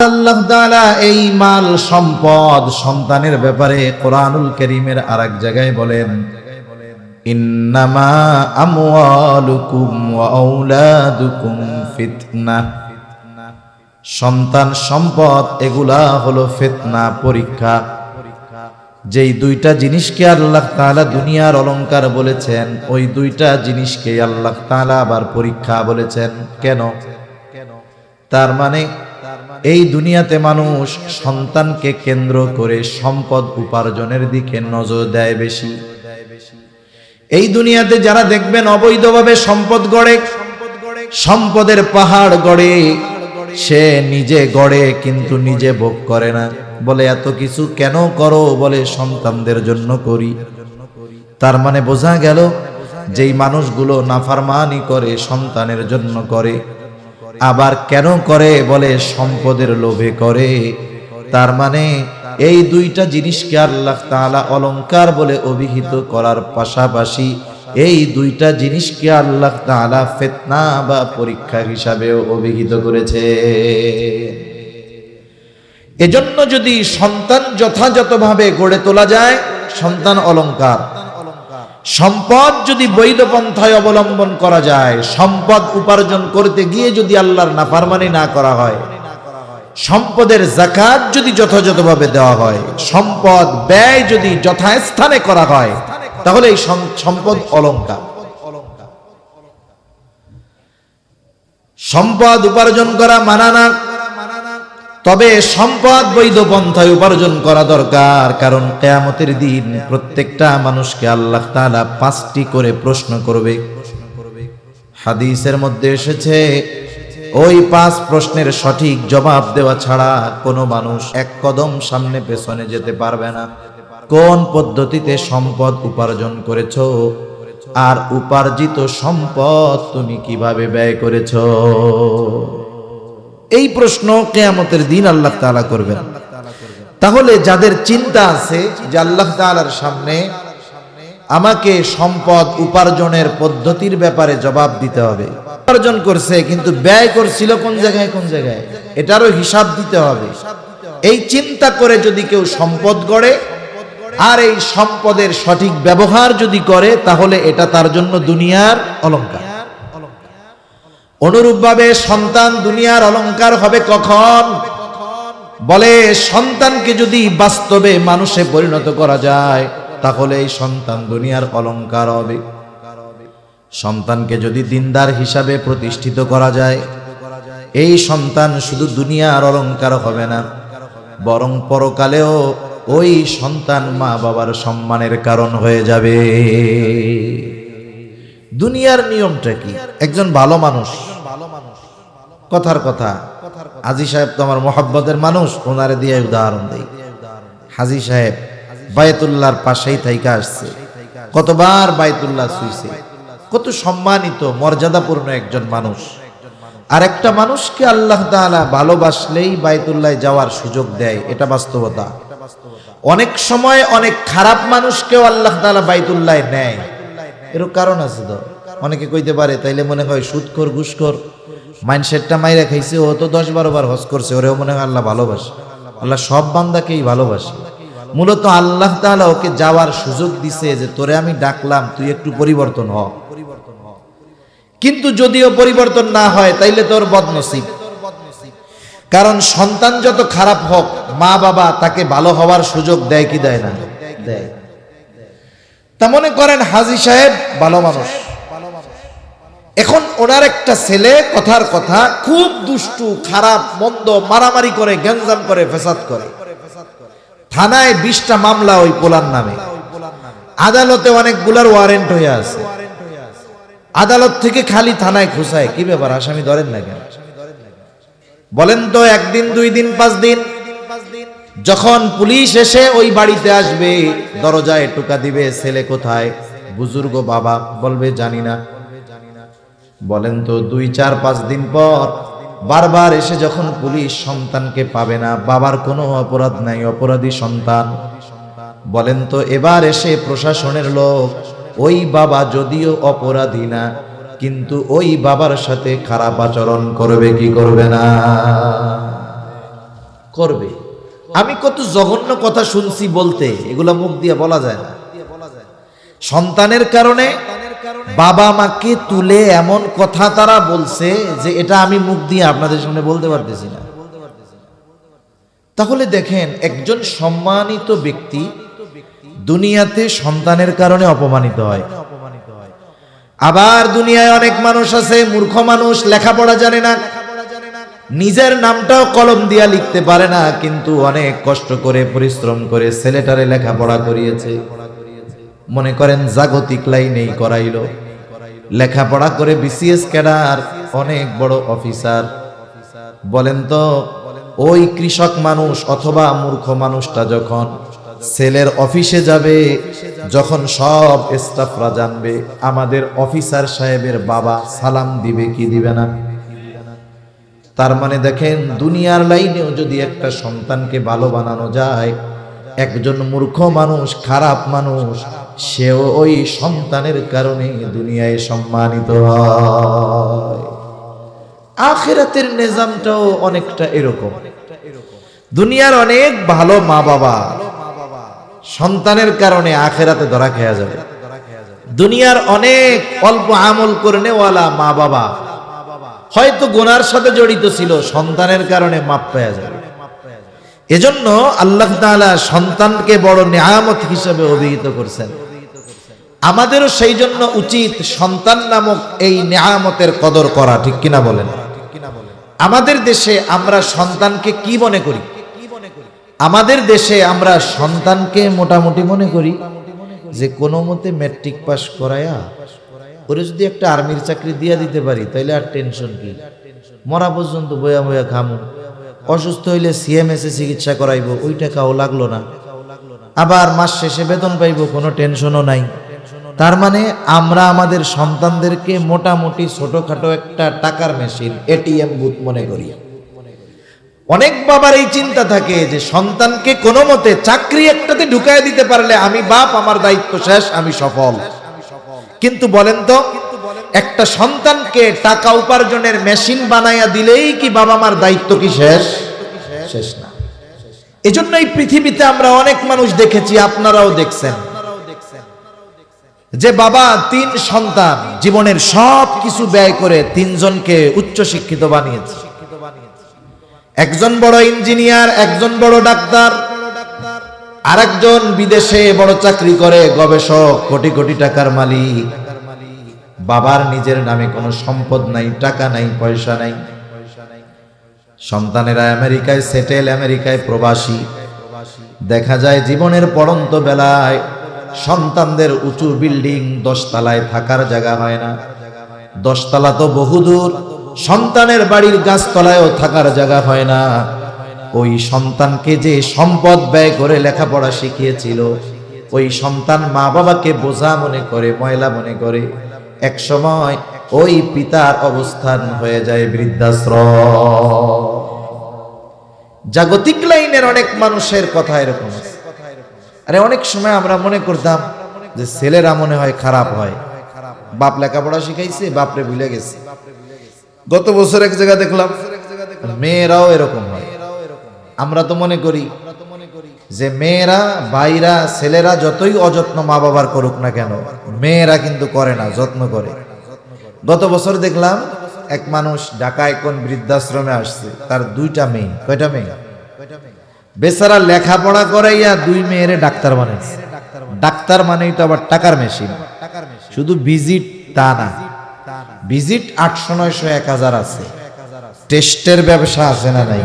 আল্লাহ তাআলা এই মাল সম্পদ সন্তানের ব্যাপারে কোরআনুল কারীমের আরেক জায়গায় বলেন, ইন্নামা আমওয়ালুকুম ওয়া আওলাদুকুম ফিতনাহ। সন্তান সম্পদ এগুলা হলো ফিতনা, পরীক্ষা। যেই দুইটা জিনিসকে আল্লাহ তাআলা দুনিয়ার অলংকার বলেছেন, ওই দুইটা জিনিসকে আল্লাহ তাআলা আবার পরীক্ষা বলেছেন। কেন? তার মানে এই দুনিয়াতে মানুষ সন্তানকে কেন্দ্র করে সম্পদ উপার্জনের দিকে নজর দেয় বেশি। এই দুনিয়াতে যারা দেখবেন অবৈধভাবে সম্পদ গড়ে, সম্পদের পাহাড় গড়ে, সে নিজে গড়ে কিন্তু নিজে ভোগ করে না। বলে এত কিছু কেন করো? বলে সন্তানদের জন্য করি। তার মানে বোঝা গেল যেই মানুষগুলো নাফরমানি করে সন্তানের জন্য করে। আবার কেন করে? বলে সম্পদের লোভে করে। তার মানে এই দুইটা জিনিসকে আল্লাহ তাআলা অলংকার বলে অভিহিত করার পাশাপাশি এই দুইটা জিনিসকে আল্লাহ তাআলা ফিতনা বা পরীক্ষা হিসাবেও অভিহিত করেছে। এজন্য যদি সন্তান যথাযথভাবে গড়ে তোলা যায়, সন্তান অলংকার। সম্পদ যদি বৈধ পন্থায় অবলম্বন করা যায়, সম্পদ উপার্জন করতে গিয়ে যদি আল্লাহর নাফরমানি না করা হয়, সম্পদের যাকাত যদি যথাযথভাবে দেওয়া হয়, সম্পদ ব্যয় যদি যথাস্থানে করা হয়, তাহলে এই সম্পদ অলংকার। সম্পদ উপার্জন করা মানা না, তবে সম্পদ বৈধ পন্থায় উপার্জন করা দরকার। কারণ কিয়ামতের দিন প্রত্যেকটা মানুষকে আল্লাহ তাআলা 5টি করে প্রশ্ন করবে। হাদিসের মধ্যে এসেছে, ওই 5 প্রশ্নের সঠিক জবাব দেওয়া ছাড়া কোনো মানুষ এক কদম সামনে পেছনে যেতে পারবে না। কোন পদ্ধতিতে সম্পদ উপার্জন করেছো, আর উপার্জিত সম্পদ তুমি কিভাবে ব্যয় করেছো, এই প্রশ্ন কিয়ামতের দিন আল্লাহ তাআলা করবেন। তাহলে যাদের চিন্তা আছে যে আল্লাহ তাআলার সামনে আমাকে সম্পদ উপার্জনের পদ্ধতির ব্যাপারে জবাব দিতে হবে, উপার্জন করছে কিন্তু ব্যয় করছিল কোন জায়গায় কোন জায়গায়, এটারও হিসাব দিতে হবে, এই চিন্তা করে যদি কেউ সম্পদ গড়ে আর এই সম্পদের সঠিক ব্যবহার যদি করে, তাহলে এটা তার জন্য দুনিয়ার অলংকার। অনুরূপভাবে সন্তান দুনিয়ার অলংকার হবে কখন? বলে সন্তানকে যদি বাস্তবে মানুষে পরিণত করা যায়, তাহলে এই সন্তান দুনিয়ার অলংকার হবে। সন্তানকে যদি দিনদার হিসাবে প্রতিষ্ঠিত করা যায়, এই সন্তান শুধু দুনিয়ার অলংকার হবে না, বরং পরকালেও ওই সন্তান মা বাবার সম্মানের কারণ হয়ে যাবে। দুনিয়ার নিয়মটা কি? একজন ভালো মানুষ, কথার কথা, হাজী সাহেব তো আমার মহব্বতের মানুষ, ওনারে দিয়ে উদাহরণ দেই। হাজী সাহেব বায়তুল্লাহর পাশেই থাইকা আসছে, কতবার বায়তুল্লাহ ছুঁইছে, কত সম্মানিত মর্যাদাপূর্ণ একজন মানুষ। আর একটা মানুষকে আল্লাহ তাআলা ভালোবাসলেই বায়তুল্লাহ যাওয়ার সুযোগ দেয়, এটা বাস্তবতা। অনেক সময় অনেক খারাপ মানুষকেও আল্লাহ তাআলা বায়তুল্লাহ নেয়, এর কারণ আছে। তো অনেকে কইতে পারে তাইলে মনে হয় সুদখোর ঘুষখোর মাইন্ডসেটটা মাইরা খাইছে, ও তো 10-12 বার হজ করছে, ওরেও মনে হয় আল্লাহ ভালোবাসে। আল্লাহ সব বান্দাকেই ভালোবাসে। মূলত আল্লাহ তাআলা ওকে যাওয়ার সুযোগ দিছে যে তোরে আমি ডাকলাম, তুই একটু পরিবর্তন হ। কিন্তু যদিও পরিবর্তন না হয় তাইলে তোর বদনসিব। কারণ সন্তান যত খারাপ হোক, মা বাবা তাকে ভালো হওয়ার সুযোগ দেয় কি দেয় না? দেয়। তা মনে করেন হাজী সাহেব ভালো মানুষ, এখন ওনার একটা ছেলে কথার কথা খুব দুষ্টু, খারাপ, মন্দ, মারামারি করে, গ্যাঞ্জাম করে, ফেসাদ করে। থানায় 20টা মামলা ওই পোলার নামে, আদালতে অনেকগুলার ওয়ারেন্ট হয়ে আছে। আদালত থেকে খালি থানায় খুঁচায়, কি ব্যাপার আসামি ধরেন না কেন? বলেন তো, 1 দিন 2 দিন 5 দিন যখন পুলিশ এসে ওই বাড়িতে আসবে, দরজায় টোকা দিবে, ছেলে কোথায়? বুজুর্গ বাবা বলবে জানি না। বলেন তো 2, 4, 5 দিন পর বারবার এসে যখন পুলিশ সন্তানকে পাবে না, বাবার কোনো অপরাধ নাই, অপরাধী সন্তান, বলেন তো এবার এসে প্রশাসনের লোক, ওই বাবা যদিও অপরাধী না, কিন্তু ওই বাবার সাথে খারাপ আচরণ করবে কি করবে না? করবে। আমি কত জঘন্য কথা শুনছি বলতে, এগুলা মুখ দিয়ে বলা যায় না। সন্তানের কারণে বাবা মাকে তুলে এমন কথা তারা বলছে যে এটা আমি মুখ দিয়ে আপনাদের সামনে বলতে পারতেছি না। তাহলে দেখেন, একজন সম্মানিত ব্যক্তি দুনিয়াতে সন্তানের কারণে অপমানিত হয়। আবার দুনিয়ায় অনেক মানুষ আছে, মূর্খ মানুষ, লেখাপড়া জানে না, নিজের নামটাও কলম দিয়া লিখতে পারে না, কিন্তু অনেক কষ্ট করে পরিশ্রম করে ছেলেটারে লেখাপড়া করিয়েছে। মনে করেন জাগতিক লাইনেই করাইলো, লেখাপড়া করে বিসিএস ক্যাডার, অনেক বড় অফিসার। বলেন তো, ওই কৃষক মানুষ অথবা মূর্খ মানুষটা যখন ছেলের অফিসে যাবে, যখন সব স্টাফরা জানবে আমাদের অফিসার সাহেবের বাবা, সালাম দিবে কি দিবে না? তার মানে দেখেন, দুনিয়ার লাইনেও যদি একটা সন্তানকে ভালো বানানো যায়, একজন মূর্খ মানুষ, খারাপ মানুষ, সেও ওই সন্তানের কারণে দুনিয়ায় সম্মানিত হয়। আখিরাতের নিজামটাও অনেকটা এরকম। দুনিয়ার অনেক ভালো মা বাবা সন্তানের কারণে আখিরাতে ধরা খেয়া যাবে। দুনিয়ার অনেক অল্প আমল করনেওয়ালা মা বাবা হয়তো গুনার সাথে জড়িত ছিল, সন্তানের কারণে মাপ পেয়ে যাবে। এজন্য আল্লাহ তাআলা সন্তানকে বড় নিয়ামত হিসেবে অভিহিত করছেন। আমাদেরও সেই জন্য উচিত সন্তান নামক এই নিয়ামতের কদর করা, ঠিক কিনা বলেন? আমাদের দেশে আমরা সন্তানকে কি মনে করি? আমাদের দেশে আমরা সন্তানকে মোটামুটি মনে করি যে কোনো মতে ম্যাট্রিক পাস করায়া ওরে যদি একটা আর্মির চাকরি দিয়া দিতে পারি, তাইলে আর টেনশন কি, মরা পর্যন্ত বয়া বয়া খামু, অসুস্থ হইলে সিএমএসে চিকিৎসা করাইবো, ওই টাকাও লাগলো না, আবার মাস শেষে বেতন পাইবো, কোনো টেনশনও নাই। তার মানে আমরা আমাদের সন্তানদেরকে মোটামুটি ছোটখাটো একটা টাকার মেশিন, এটিএম বুথ মনে করি। অনেক বাবার এই চিন্তা থাকে যে সন্তানকে কোনো মতে চাকরি একটাতে ঢুকায় দিতে পারলে আমি বাপ, আমার দায়িত্ব শেষ, আমি সফল। কিন্তু বলেন তো, একটা সন্তানকে টাকা উপার্জনের মেশিন বানাইয়া দিলেই কি বাবা মার দায়িত্ব কি শেষ? শেষ না। এজন্য এই পৃথিবীতে আমরা অনেক মানুষ দেখেছি, আপনারাও দেখছেন, যে বাবা 3 সন্তান জীবনের সব কিছু ব্যয় করে 3 জনকে উচ্চ শিক্ষিত বানিয়েছে। একজন বড় ইঞ্জিনিয়ার, একজন বড় ডাক্তার, আরেকজন বিদেশে বড় চাকরি করে, গবেষক, কোটি কোটি টাকার মালিক। বাবার নিজের নামে কোনো সম্পদ নাই, টাকা নাই, পয়সা নাই। সন্তানেরা আমেরিকায় সেটেল, আমেরিকায় প্রবাসী। দেখা যায় জীবনের পড়ন্ত বেলায় সন্তানদের উঁচু বিল্ডিং 10 তলায় থাকার জায়গা হয় না, 10 তলা তো বহুদূর, সন্তানের বাড়ির গাছতলায়ও থাকার জায়গা হয় না। ওই সন্তানকে যে সম্পদ ব্যয় করে লেখাপড়া শিখিয়েছিল, ওই সন্তান মা বাবাকে বোঝা মনে করে, ময়লা মনে করে। এক সময় ওই পিতার অবস্থান হয়ে যায় বৃদ্ধাশ্রম। জাগতিক লাইনের অনেক মানুষের কথা এরকম আছে। আরে অনেক সময় আমরা মনে করতাম যে ছেলেরা মনে হয় খারাপ হয়, বাপ লেখাপড়া শিখাইছে, বাপরে ভুলে গেছে। গত বছর এক জায়গা দেখলাম মেয়েরাও এরকম হয়। আমরা তো মনে করি যে মেয়েরা, ভাইরা, ছেলেরা যতই অযত্ন মা বাবার করুক না কেন, মেয়েরা কিন্তু করে না, যত্ন করে। গত বছর দেখলাম এক মানুষ ঢাকায় কোন বৃদ্ধাশ্রমে আসছে, তার 2টা মেয়ে। কয়টা মেয়ে? বেচারা লেখাপড়া করাইয়া 2 মেয়েরে ডাক্তার বানাইছে। ডাক্তার মানেই তো আবার টাকার মেশিন। শুধু ভিজিট তা না, ভিজিট 800, 900, 1000 আছে। টেস্টের ব্যবসা আছে না নাই?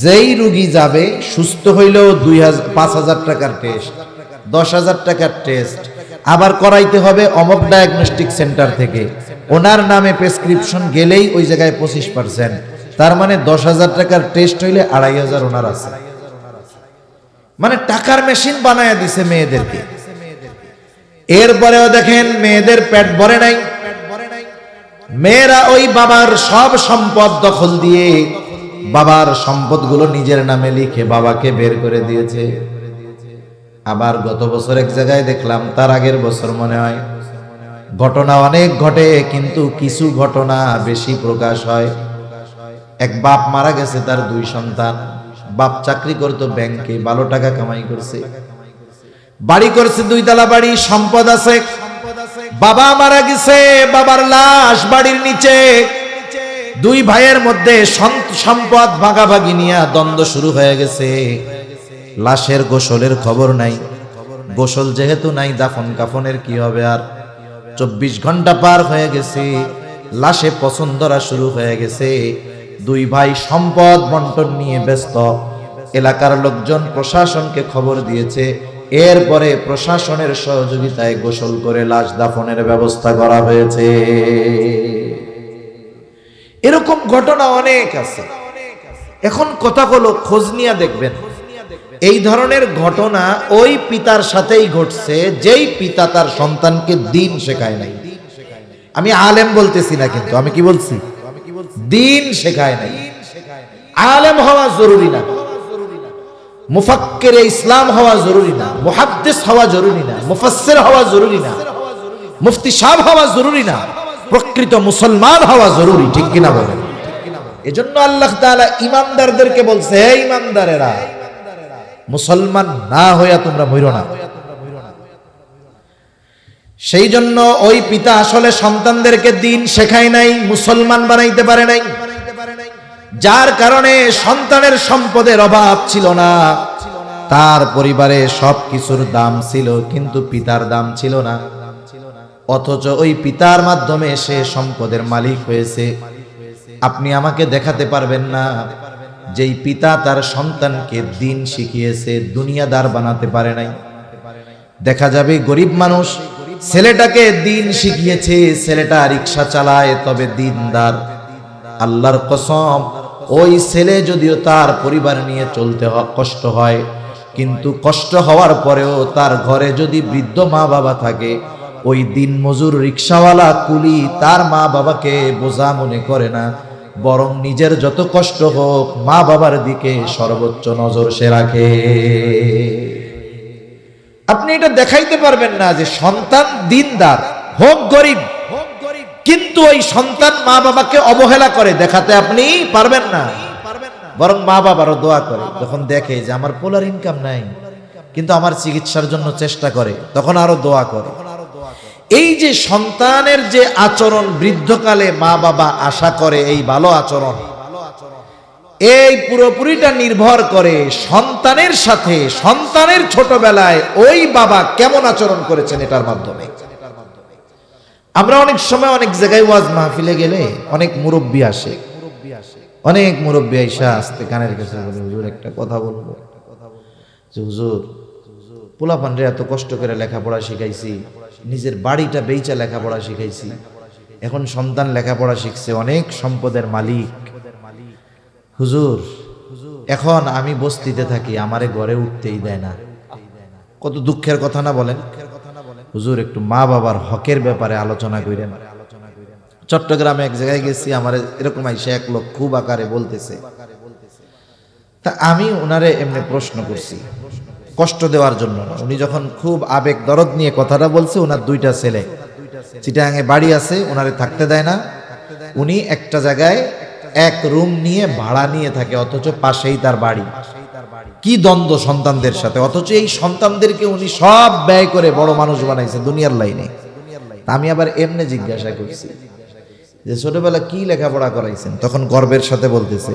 যেই রোগী যাবে সুস্থ হইলেও 5,000 টাকার টেস্ট, 10,000 টাকার টেস্ট, আবার করাইতে হবে অমক ডায়াগনস্টিক সেন্টার থেকে। ওনার নামে প্রেসক্রিপশন গেলেই ওই জায়গায় 25%। তার মানে 10,000 টাকার টেস্ট হইলে 2,500 ওনার আছে। মানে টাকার মেশিন বানায় দিছে মেয়েদেরকে। এরপরেও দেখেন মেয়েদের পেট ভরে নাই। মেয়েরা ওই বাবার সব সম্পদ দখল দিয়ে বাবার সম্পদগুলো নিজের নামে লিখে বাবাকে বের করে দিয়েছে। আবার গত বছর এক জায়গায় দেখলাম, তার আগের বছর মনে হয়, ঘটনা অনেক ঘটে কিন্তু কিছু ঘটনা বেশি প্রকাশ হয়। এক বাপ মারা গেছে, তার 2 সন্তান, বাপ চাকরি করতো ব্যাংকে, ভালো টাকা কামাই করছে, বাড়ি করছে 2 তলা বাড়ি, সম্পদ আছে। বাবা মারা গেছে, বাবার লাশ বাড়ির নিচে, 2 ভাইয়ের মধ্যে সম্পদ ভাগাভাগি নিয়ে দ্বন্দ্ব শুরু হয়ে গেছে। লাশের গোসলের খবর নাই, গোসল যেহেতু নাই, দাফন কাফনের কি হবে? আর 24 ঘন্টা পার হয়ে গেছে, লাশে পছন্দ ধরা শুরু হয়ে গেছে। 2 ভাই সম্পদ বন্টন নিয়ে ব্যস্ত। এলাকার লোকজন প্রশাসনকে খবর দিয়েছে, এরপরে প্রশাসনের সহযোগিতায় গোসল করে লাশ দাফনের ব্যবস্থা করা হয়েছে। এরকম ঘটনা অনেক আছে। এখন কথা হলো, খোঁজ নিয়ে দেখবেন এই ধরনের ঘটনা ওই পিতার সাথেই ঘটছে যেই পিতা তার সন্তানকে দ্বীন শেখায় নাই। আমি আলেম বলতেছি না, কিন্তু আমি কি বলছি? দ্বীন শেখায় নাই। আলেম হওয়া জরুরি না, মুফাক্কিরে ইসলাম হওয়া জরুরি না, মুহাদ্দিস হওয়া জরুরি না, মুফাসসির হওয়া জরুরি না, মুফতি সাহেব হওয়া জরুরি না, প্রকৃত মুসলমান হওয়া জরুরি। ঠিক কিনা বলেন? এজন্য আল্লাহ তাআলা ইমানদারদেরকে বলছে, হে ইমানদারেরা, মুসলমান না হইয়া তোমরা মইরো না। সেই জন্য ওই পিতা আসলে সন্তানদেরকে দ্বীন শেখায় নাই, মুসলমান বানাইতে পারে নাই, যার কারণে সন্তানের সম্পদের অভাব ছিল না। তার পরিবারে সবকিছুর দাম ছিল, কিন্তু পিতার দাম ছিল না। অথচ ওই পিতার মাধ্যমে সে সম্পদের মালিক হয়েছে। আপনি আমাকে দেখাতে পারবেন না যেই পিতা তার সন্তানকে দ্বীন শিখিয়েছে, দুনিয়াদার বানাতে পারে নাই। দেখা যাবে গরিব মানুষ ছেলেটাকে দ্বীন শিখিয়েছে, ছেলেটা রিকশা চালায় তবে দ্বীনদার। আল্লাহর কসম, ওই ছেলে যদিও তার পরিবার নিয়ে চলতে কষ্ট হয়, কিন্তু কষ্ট হওয়ার পরেও তার ঘরে যদি বৃদ্ধ মা বাবা থাকে, ওই দিন মজুর রিকশাওয়ালা কুলি তার মা বাবাকে বোঝা মনে করে না, বরং নিজের যত কষ্ট হোক মা বাবার দিকে সর্বোচ্চ নজর সে রাখে। আপনি এটা দেখাইতে পারবেন না যে সন্তান দিনদার হোক গরিব, কিন্তু ওই সন্তান মা বাবাকে অবহেলা করে, দেখাতে আপনি পারবেন না। বরং মা বাবারও দোয়া করে, যখন দেখে যে আমার পোলার ইনকাম নাই কিন্তু আমার চিকিৎসার জন্য চেষ্টা করে, তখন আরো দোয়া করে। এই যে সন্তানের যে আচরণ, বৃদ্ধকালে মা বাবা আশা করে এই ভালো আচরণ, এই পুরোপুরিটা নির্ভর করে সন্তানের সাথে, সন্তানের ছোটবেলায় ওই বাবা কেমন আচরণ করেছেন এটার মাধ্যমে। আমরা অনেক সময় অনেক জায়গায় ওয়াজ মাহফিলে গেলে অনেক মুরব্বী আসে, অনেক মুরব্বী আইসা আসতে কানের কাছে বলে, হুজুর একটা কথা বলবো যে হুজুর, পোলাপানরে এত কষ্ট করে লেখাপড়া শিখাইছি, নিজের বাড়িটা বেচা লেখাপড়া শিখাইছি, এখন সন্তান লেখাপড়া শিখছে, অনেক সম্পদের মালিক। হুজুর এখন আমি বস্তিতে থাকি, আমারে ঘরে উঠতেই দেয় না। কত দুঃখের কথা না বলেন? হুজুর একটু মা বাবার হকের ব্যাপারে আলোচনা করেন। চট্টগ্রামে এক জায়গায় গেছি, আমার এরকম আইসা এক লোক খুব আকারে বলতেছে, তা আমি ওনারে এমনি প্রশ্ন করছি, কষ্ট দেওয়ার জন্য না। উনি যখন খুব আবেগ দরদ নিয়ে কথাটা বলছে, ওনার 2টা ছেলে চিটাগাঙে বাড়ি আছে, ওনারে থাকতে দেয় না। উনি একটা জায়গায় এক রুম নিয়ে ভাড়া নিয়ে থাকে, অথচ পাশেই তার বাড়ি। কি দ্বন্দ্ব সন্তানদের সাথে, অথচ এই সন্তানদেরকে উনি সব ব্যয় করে বড় মানুষ বানাইছে দুনিয়ার লাইনে। আমি আবার এমনি জিজ্ঞাসা করছি যে ছোটবেলা কি লেখাপড়া করাইছেন, তখন গর্বের সাথে বলতেছে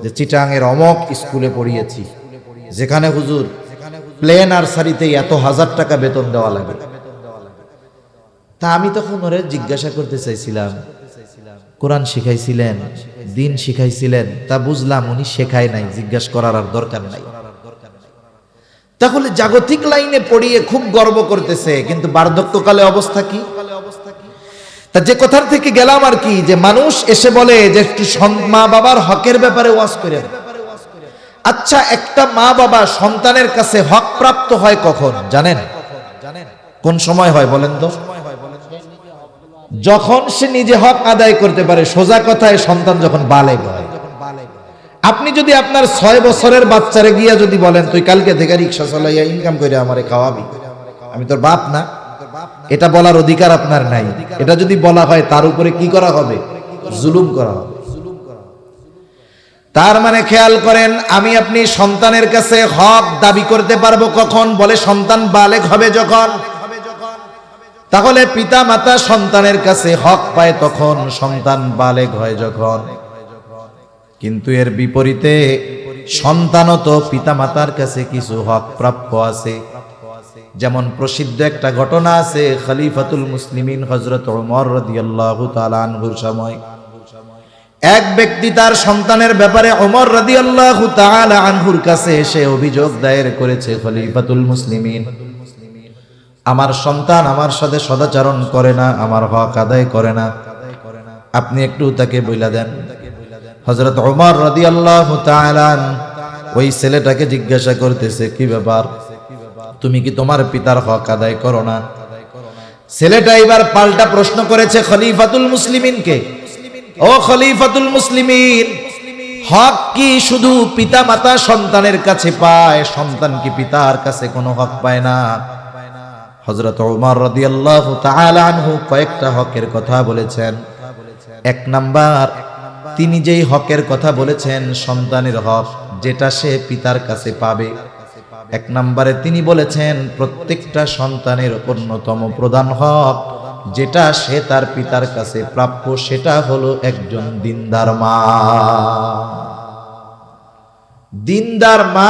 যে চিটাগাঙের অমক স্কুলে পড়িয়েছি, যেখানে হুজুর প্লে নার্সারিতে এত 1000 টাকা বেতন দেওয়া লাগে। তা আমি তখন ওরে জিজ্ঞাসা করতে চাইছিলাম, কোরআন শিখাইছিলেন, দিন শিখাইছিলেন? তা বুঝলাম উনি শেখায় নাই, জিজ্ঞাসা করার আর দরকার নাই। তাহলে জাগতিক লাইনে পড়িয়ে খুব গর্ব করতেছে, কিন্তু বার্ধক্যকালে অবস্থা কি? তা যে কথার থেকে গেলাম আর কি, যে মানুষ এসে বলে যে একটু মা বাবার হকের ব্যাপারে ওয়াজ করেন। আচ্ছা, একটা মা বাবা সন্তানের কাছে হক প্রাপ্ত হয় কখন জানেন? কোন সময় হয় বলেন তো? যখন সে নিজে হক আদায় করতে পারে। সোজা কথায় সন্তান যখন বালেগ হয়। আপনি যদি আপনার 6 বছরের বাচ্চারে গিয়া যদি বলেন, তুই কালকে থেকে রিক্সা চালাইয়া ইনকাম করে আমারে খাওয়াবি, আমি তোর বাপ না, এটা বলার অধিকার আপনার নাই। এটা যদি বলা হয় তার উপরে কি করা হবে? জুলুম করা হবে। তার মানে খেয়াল করেন, আমি আপনি সন্তানের কাছে হক দাবি করতে পারবো কখন? বলে সন্তান বালেগ হবে যখন। তাহলে পিতা মাতা সন্তানের কাছে হক পায় তখন, সন্তান বালেগ হয় যখন। কিন্তু এর বিপরীতে সন্তানও তো পিতা মাতার কাছে কিছু হক প্রাপ্য আছে। যেমন প্রসিদ্ধ একটা ঘটনা আছে, খলিফাতুল মুসলিমিন হযরত ওমর রাদিয়াল্লাহু তাআলা আনহুর সময় এক ব্যক্তি তার সন্তানের ব্যাপারে ওমর রাদিয়াল্লাহু তাআলা আনহুর কাছে এসে অভিযোগ দায়ের করেছে, খলিফাতুল মুসলিমিন, আমার সন্তান আমার সাথে সদাচরণ করে না, আমার হক আদায় করে না, আপনি একটু তাকে বইলা দেন। হযরত ওমর রাদিয়াল্লাহু তাআলা ওই ছেলেটাকে জিজ্ঞাসা করতেছে, কি ব্যাপার, তুমি কি তোমার পিতার হক আদায় করো না? ছেলেটা এবার পাল্টা প্রশ্ন করেছে খলিফাতুল মুসলিমিনকে, ও খলিফাতুল মুসলিমিন, হক কি শুধু পিতা মাতা সন্তানের কাছে পায়, সন্তান কি পিতার কাছে কোনো হক পায় না? হযরত ওমর রাদিয়াল্লাহু তাআলা আনহু কয়েকটা হকের কথা বলেছেন। এক নাম্বার, তিনি যেই হকের কথা বলেছেন সন্তানের হক, যেটা সে পিতার কাছে পাবে, এক নম্বরে তিনি বলেছেন প্রত্যেকটা সন্তানের অন্যতম প্রধান হক যেটা সে তার পিতার কাছে প্রাপ্য, সেটা হলো একজন দিনদার মা। দিনদার মা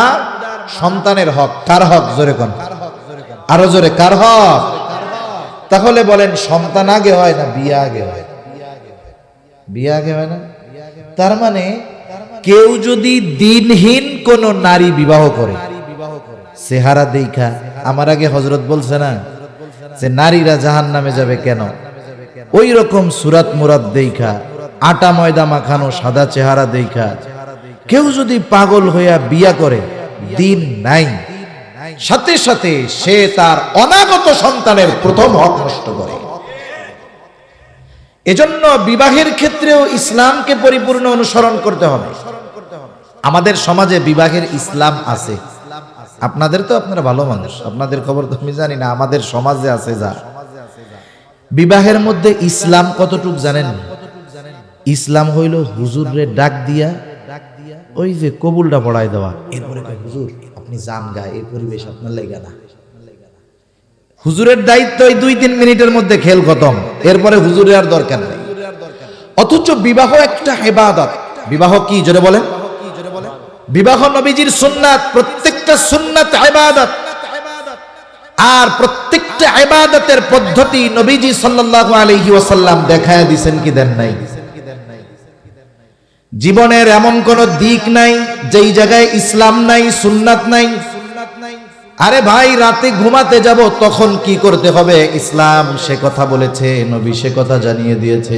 সন্তানের হক। কার হক? জোরে কোন, আরো জোরে, কার হক? তাহলে বলেন সন্তান আগে হয় না বিয়ে আগে হয়? বিয়ে আগে হয় না? তার মানে কেউ যদি দিনহীন কোন নারী বিবাহ করে, চেহারা দেখা, আমার আগে হযরত বলছে না যে নারীরা জাহান্নামে যাবে কেন, ওই রকম সুরাত মুরাত দেখা, আটা ময়দা মাখানো সাদা চেহারা দেখা কেউ যদি পাগল হইয়া বিয়া করে, দিন নাই, সাথে সাথে সে তার অনাগত সন্তানের প্রথম হক নষ্ট করে। এজন্য বিবাহের ক্ষেত্রেও ইসলামকে পরিপূর্ণ অনুসরণ করতে হবে। আমাদের সমাজে বিবাহের ইসলাম আছে, আপনাদের তো, আপনারা ভালো মানুষ, আপনাদের খবর তো আমি জানি না, আমাদের সমাজে আছে যা। বিবাহের মধ্যে ইসলাম কতটুক জানেন? ইসলাম হইল হুজুরে ডাক দিয়া ওই যে কবুলটা পড়ায় দেওয়া, এরপরে হুজুর আপনি যান গা, এই পরিবেশ আপনার লাগা না। হুজুরের দায়িত্ব এই 2-3 মিনিটের মধ্যে খেল খতম, এরপরে হুজুরের আর দরকার নেই। অথচ বিবাহ একটা ইবাদত। বিবাহ কি জোরে বলেন? বিবাহ নবীজির সুন্নাত, প্রত্যেকটা সুন্নাত ইবাদত। আর প্রত্যেকটা ইবাদতের পদ্ধতি নবীজি সাল্লাল্লাহু আলাইহি ওয়াসাল্লাম দেখায় দিবেন কি দেন নাই? জীবনের এমন কোন দিক নাই যেই জায়গায় ইসলাম নাই, সুন্নাত নাই। আরে ভাই, রাতে ঘুমাতে যাব তখন কি করতে হবে, ইসলাম সে কথা বলেছে, নবী সে কথা জানিয়ে দিয়েছে।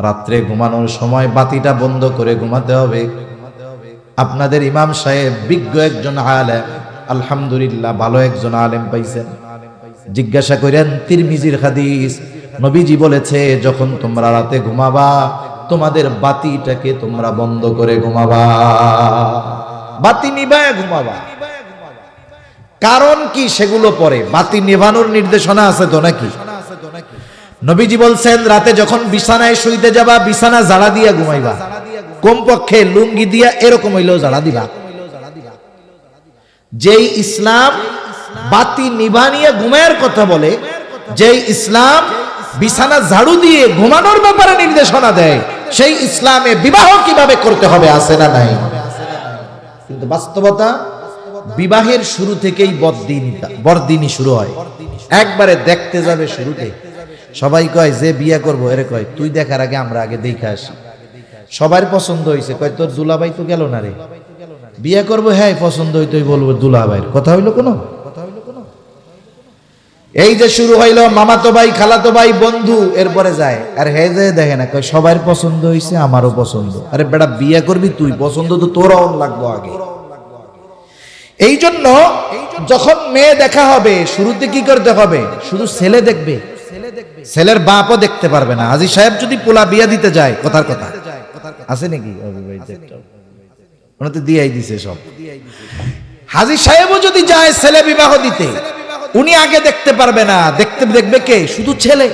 রাত্রে ঘুমানোর সময় বাতিটা বন্ধ করে ঘুমাতে হবে। আপনাদের ইমাম সাহেব বিজ্ঞ একজন আলেম, আলহামদুলিল্লাহ ভালো একজন আলেম পাইছেন। জিজ্ঞাসা করেন তিরমিজির হাদিস, নবীজি বলেছে যখন তোমরা রাতে ঘুমাবা তোমাদের বাতিটাকে তোমরা বন্ধ করে ঘুমাবা, বাতি নিভায় ঘুমাবা। কারণ কি সেগুলো পরে, বাতি নেভানোর নির্দেশনা আছে তো নাকি? নবীজি বলছেন রাতে যখন বিছানায় শুইতে যাবা বিছানা জাড়া দিয়া ঘুমাইবা, কমপক্ষে লুঙ্গি দিয়া এরকম হইলেও জাড়া দিবা। যেই ইসলাম বাতি নিভানিয়ে ঘুমায়ের কথা বলে, যেই ইসলাম বিছানা ঝাড়ু দিয়ে ঘুমানোর ব্যাপারে নির্দেশনা দেয়, সেই ইসলামে বিবাহ কিভাবে করতে হবে আছে না নাই? কিন্তু বাস্তবতা বিবাহের শুরু থেকেই বরদিনী শুরু হয়। একবারে দেখতে যাবে শুরুতে, সবাই কয় যে বিয়ে করবো, এরে কয় তুই দেখার আগে আমরা আগে দেখে আসি। সবার পছন্দ হয়েছে, কয় তোর দুলাভাই তো গেল না রে, বিয়ে করবো, হ্যাঁ পছন্দ হইতোই বলবো দুলাভাইয়ের কথা হইলো কোনো। এই যে শুরু হইলো মামাতো ভাই, খালাতো ভাই, বন্ধু, এরপরে যায় আর হে যে দেখে না, কয় সবার পছন্দ হয়েছে আমারও পছন্দ। আরে বেটা বিয়ে করবি তুই, পছন্দ তো তোরও লাগবো আগে। এই জন্য যখন মেয়ে দেখা হবে শুরুতে কি করতে হবে, শুধু ছেলে দেখবে, ছেলের বাপও দেখতে পারবে না। হাজী সাহেব যদি পোলা বিয়া দিতে যায়, কথার কথা আছে নাকি, ওনাতে দিয়াই দিছে সব। হাজী সাহেবও যদি যায় ছেলে বিবাহ দিতে, উনি আগে দেখতে পারবে না, দেখবে কে, শুধু ছেলে।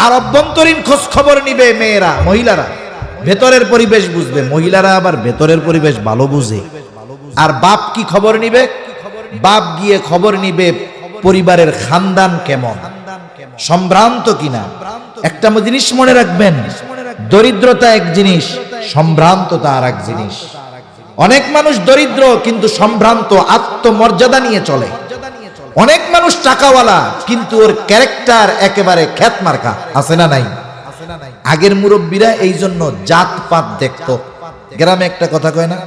আর অভ্যন্তরীণ খোঁজ খবর নিবে মেয়েরা, মহিলারা। ভেতরের পরিবেশ বুঝবে, মহিলারা আবার ভেতরের পরিবেশ ভালো বুঝে। আর বাপ কি খবর নিবে? বাপ গিয়ে খবর নিবে পরিবারের খানদান কেমন, সম্ভ্রান্ত কিনা। একটা জিনিস মনে রাখবেন, দরিদ্রতা এক জিনিস, সম্ভ্রান্ততা আর এক জিনিস। অনেক মানুষ দরিদ্র কিন্তু সম্ভ্রান্ত, আত্মমর্যাদা নিয়ে চলে। অনেক মানুষ টাকাওয়ালা কিন্তু ওর ক্যারেক্টার একেবারে খ্যাত মার্কা, আছে না নাই? আগের মুরব্বীরা এই জন্য জাত পাত দেখতো। গ্রামে একটা কথা কয় না,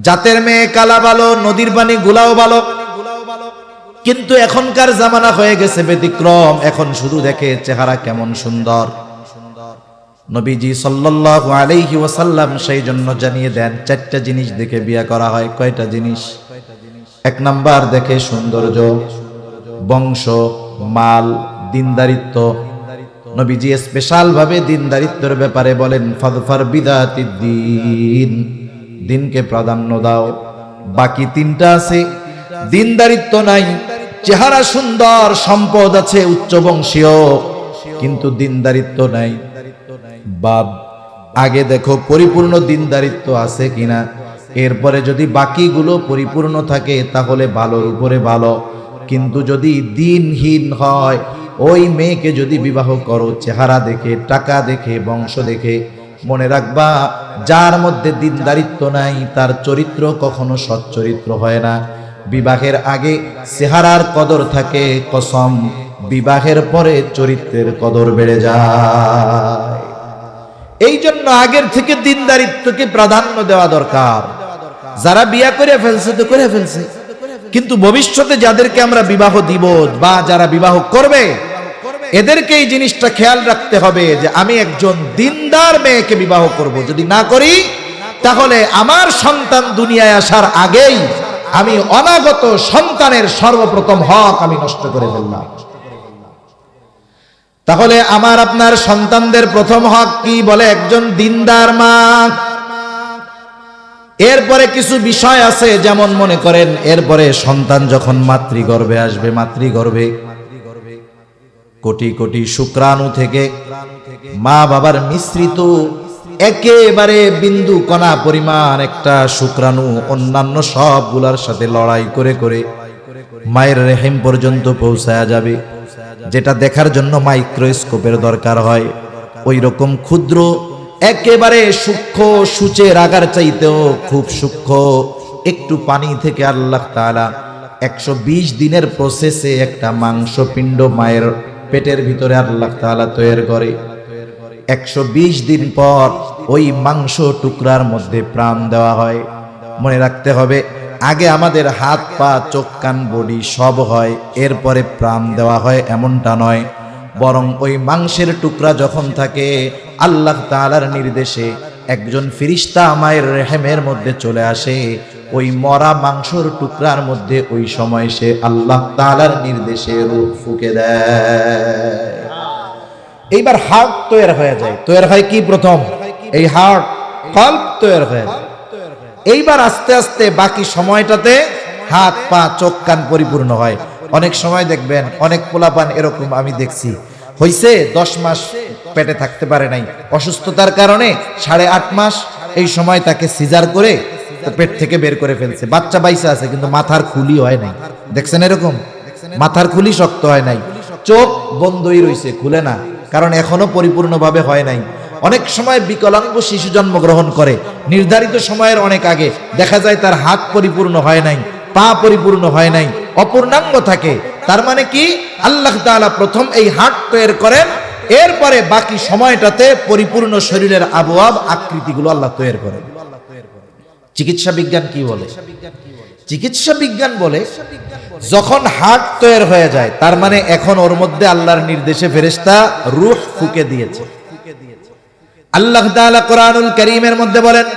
জাতের মেয়ে কালা ভালো, নদীর পানি গুলাও ভালো। কিন্তু এখনকার জামানা হয়ে গেছে ব্যতিক্রম, এখন শুধু দেখে চেহারা কেমন সুন্দর। নবীজি সাল্লাল্লাহু আলাইহি ওয়াসাল্লাম সেই জন্য জানিয়ে দেন, চারটা জিনিস দেখে বিয়ে করা হয়। কয়টা জিনিস? এক নাম্বার দেখে সৌন্দর্য, বংশ, মাল, দিনদারিত্ব। নবীজি স্পেশাল ভাবে দিনদারিত্বের ব্যাপারে বলেন, ফাযফার বিযাতিদ দ্বীন, দিনকে প্রাধান্য দাও। বাকি তিনটা আছে, দিনদারিত্ব নাই, চেহারা সুন্দর, সম্পদ আছে উচ্চ বংশীয়, কিন্তু দিনদারিত্ব নাই। বাপ আগে দেখো পরিপূর্ণ দিনদারিত্ব আছে কিনা, এরপরে যদি বাকিগুলো পরিপূর্ণ থাকে তাহলে ভালোর উপরে ভালো। কিন্তু যদি দিনহীন হয়, ওই মেয়েকে যদি বিবাহ করো চেহারা দেখে, টাকা দেখে, বংশ দেখে, মনে রাখবা যার মধ্যে দিনদারিত্ব নাই তার চরিত্র কখনো সচ্চরিত্র হয় না। বিবাহের আগে চেহারার কদর থাকে কসম, বিবাহের পরে চরিত্রের কদর বেড়ে যায়। এই জন্য আগের থেকে দিনদারিত্বকে প্রাধান্য দেওয়া দরকার। যারা বিয়া করে ফেলছে তো করে ফেলছে, কিন্তু ভবিষ্যতে যাদেরকে আমরা বিবাহ দিব বা যারা বিবাহ করবে, এদেরকে এই জিনিসটা খেয়াল রাখতে হবে যে আমি একজন দিনদার মেয়েকে বিবাহ করব। যদি না করি তাহলে আমার সন্তান দুনিয়ায় আসার আগেই আমি অনাগত সন্তানের সর্বপ্রথম হক আমি নষ্ট করে ফেললাম। তাহলে আমার আপনার সন্তানদের প্রথম হক কি? বলে একজন দিনদার মা। এরপরে কিছু বিষয় আছে, যেমন মনে করেন এরপরে সন্তান যখন মাতৃগর্ভে আসবে, মাতৃগর্ভে কোটি কোটি শুক্রাণু থেকে মা বাবার মিশ্রিত একেবারে বিন্দু কণা পরিমাণ একটা শুক্রাণু অন্যান্য সবগুলার সাথে লড়াই করে করে মায়ের রেহেম পর্যন্ত পৌঁছায়া যাবে, যেটা দেখার জন্য মাইক্রোস্কোপের দরকার হয়। ওই রকম ক্ষুদ্র একেবারে সূক্ষ্ম সূচের আগার চাইতেও খুব সূক্ষ্ম একটু পানি থেকে আল্লাহ তাআলা 120 দিনের প্রসেসে একটা মাংসপিণ্ড মায়ের পেটের ভিতরে আল্লাহ তাআলা তৈরি করে। 120 দিন পর ওই মাংস টুকরার মধ্যে প্রাণ দেওয়া হয়। মনে রাখতে হবে, আগে আমাদের হাত পা চোখ কান বডি সব হয়, এরপরে প্রাণ দেওয়া হয় এমনটা নয়, বরং ওই মাংসের টুকরা যখন থাকে আল্লাহ তাআলার নির্দেশে একজন ফেরেশতা মায়ের রেহেমের মধ্যে চলে আসে, ওই মরা মাংসর টুকরার মধ্যে ওই সময় সে আল্লাহ তাআলার নির্দেশে রূহ ফুঁকে দেয়। এইবার হার্ট তৈরি হয়ে যায়। তৈরি হয় কি? প্রথম এই হার্ট কল্প তৈরি হয়ে যায়। এইবার আস্তে আস্তে বাকি সময়টাতে হাত পা চোখ কান পরিপূর্ণ হয়। অনেক সময় দেখবেন অনেক পোলাপান এরকম আমি দেখছি, হইছে 10 মাস পেটে থাকতে পারে নাই, অসুস্থতার কারণে 8.5 মাস এই সময় তাকে সিজার করে পেট থেকে বের করে ফেলছে। বাচ্চা বাইসা আছে কিন্তু মাথার খুলি হয় নাই। দেখছেন এরকম? মাথার খুলি শক্ত হয় নাই, চোখ বন্ধই রইছে, খুলে না, কারণ এখনো পরিপূর্ণভাবে হয় নাই। অনেক সময় বিকলাঙ্গ শিশু জন্মগ্রহণ করে নির্ধারিত সময়ের অনেক আগে, দেখা যায় তার হাত পরিপূর্ণ হয় নাই, পা পরিপূর্ণ হয় নাই, অপূর্ণাঙ্গ থাকে। তার মানে কি? আল্লাহ তাআলা প্রথম এই হার্ট তৈরি করেন, এরপরে বাকি সময়টাতে পরিপূর্ণ শরীরের আবওয়াব আকৃতিগুলো আল্লাহ তৈরি করেন। চিকিৎসা বিজ্ঞান কি বলে? চিকিৎসা বিজ্ঞান বলে যখন হার্ট তৈরি হয়ে যায় তার মানে এখন ওর মধ্যে আল্লাহর নির্দেশে ফেরেশতা রূহ ফুঁকে দিয়েছে। আল্লাহ তাআলা কোরআনুল কারীমের মধ্যে বলেন,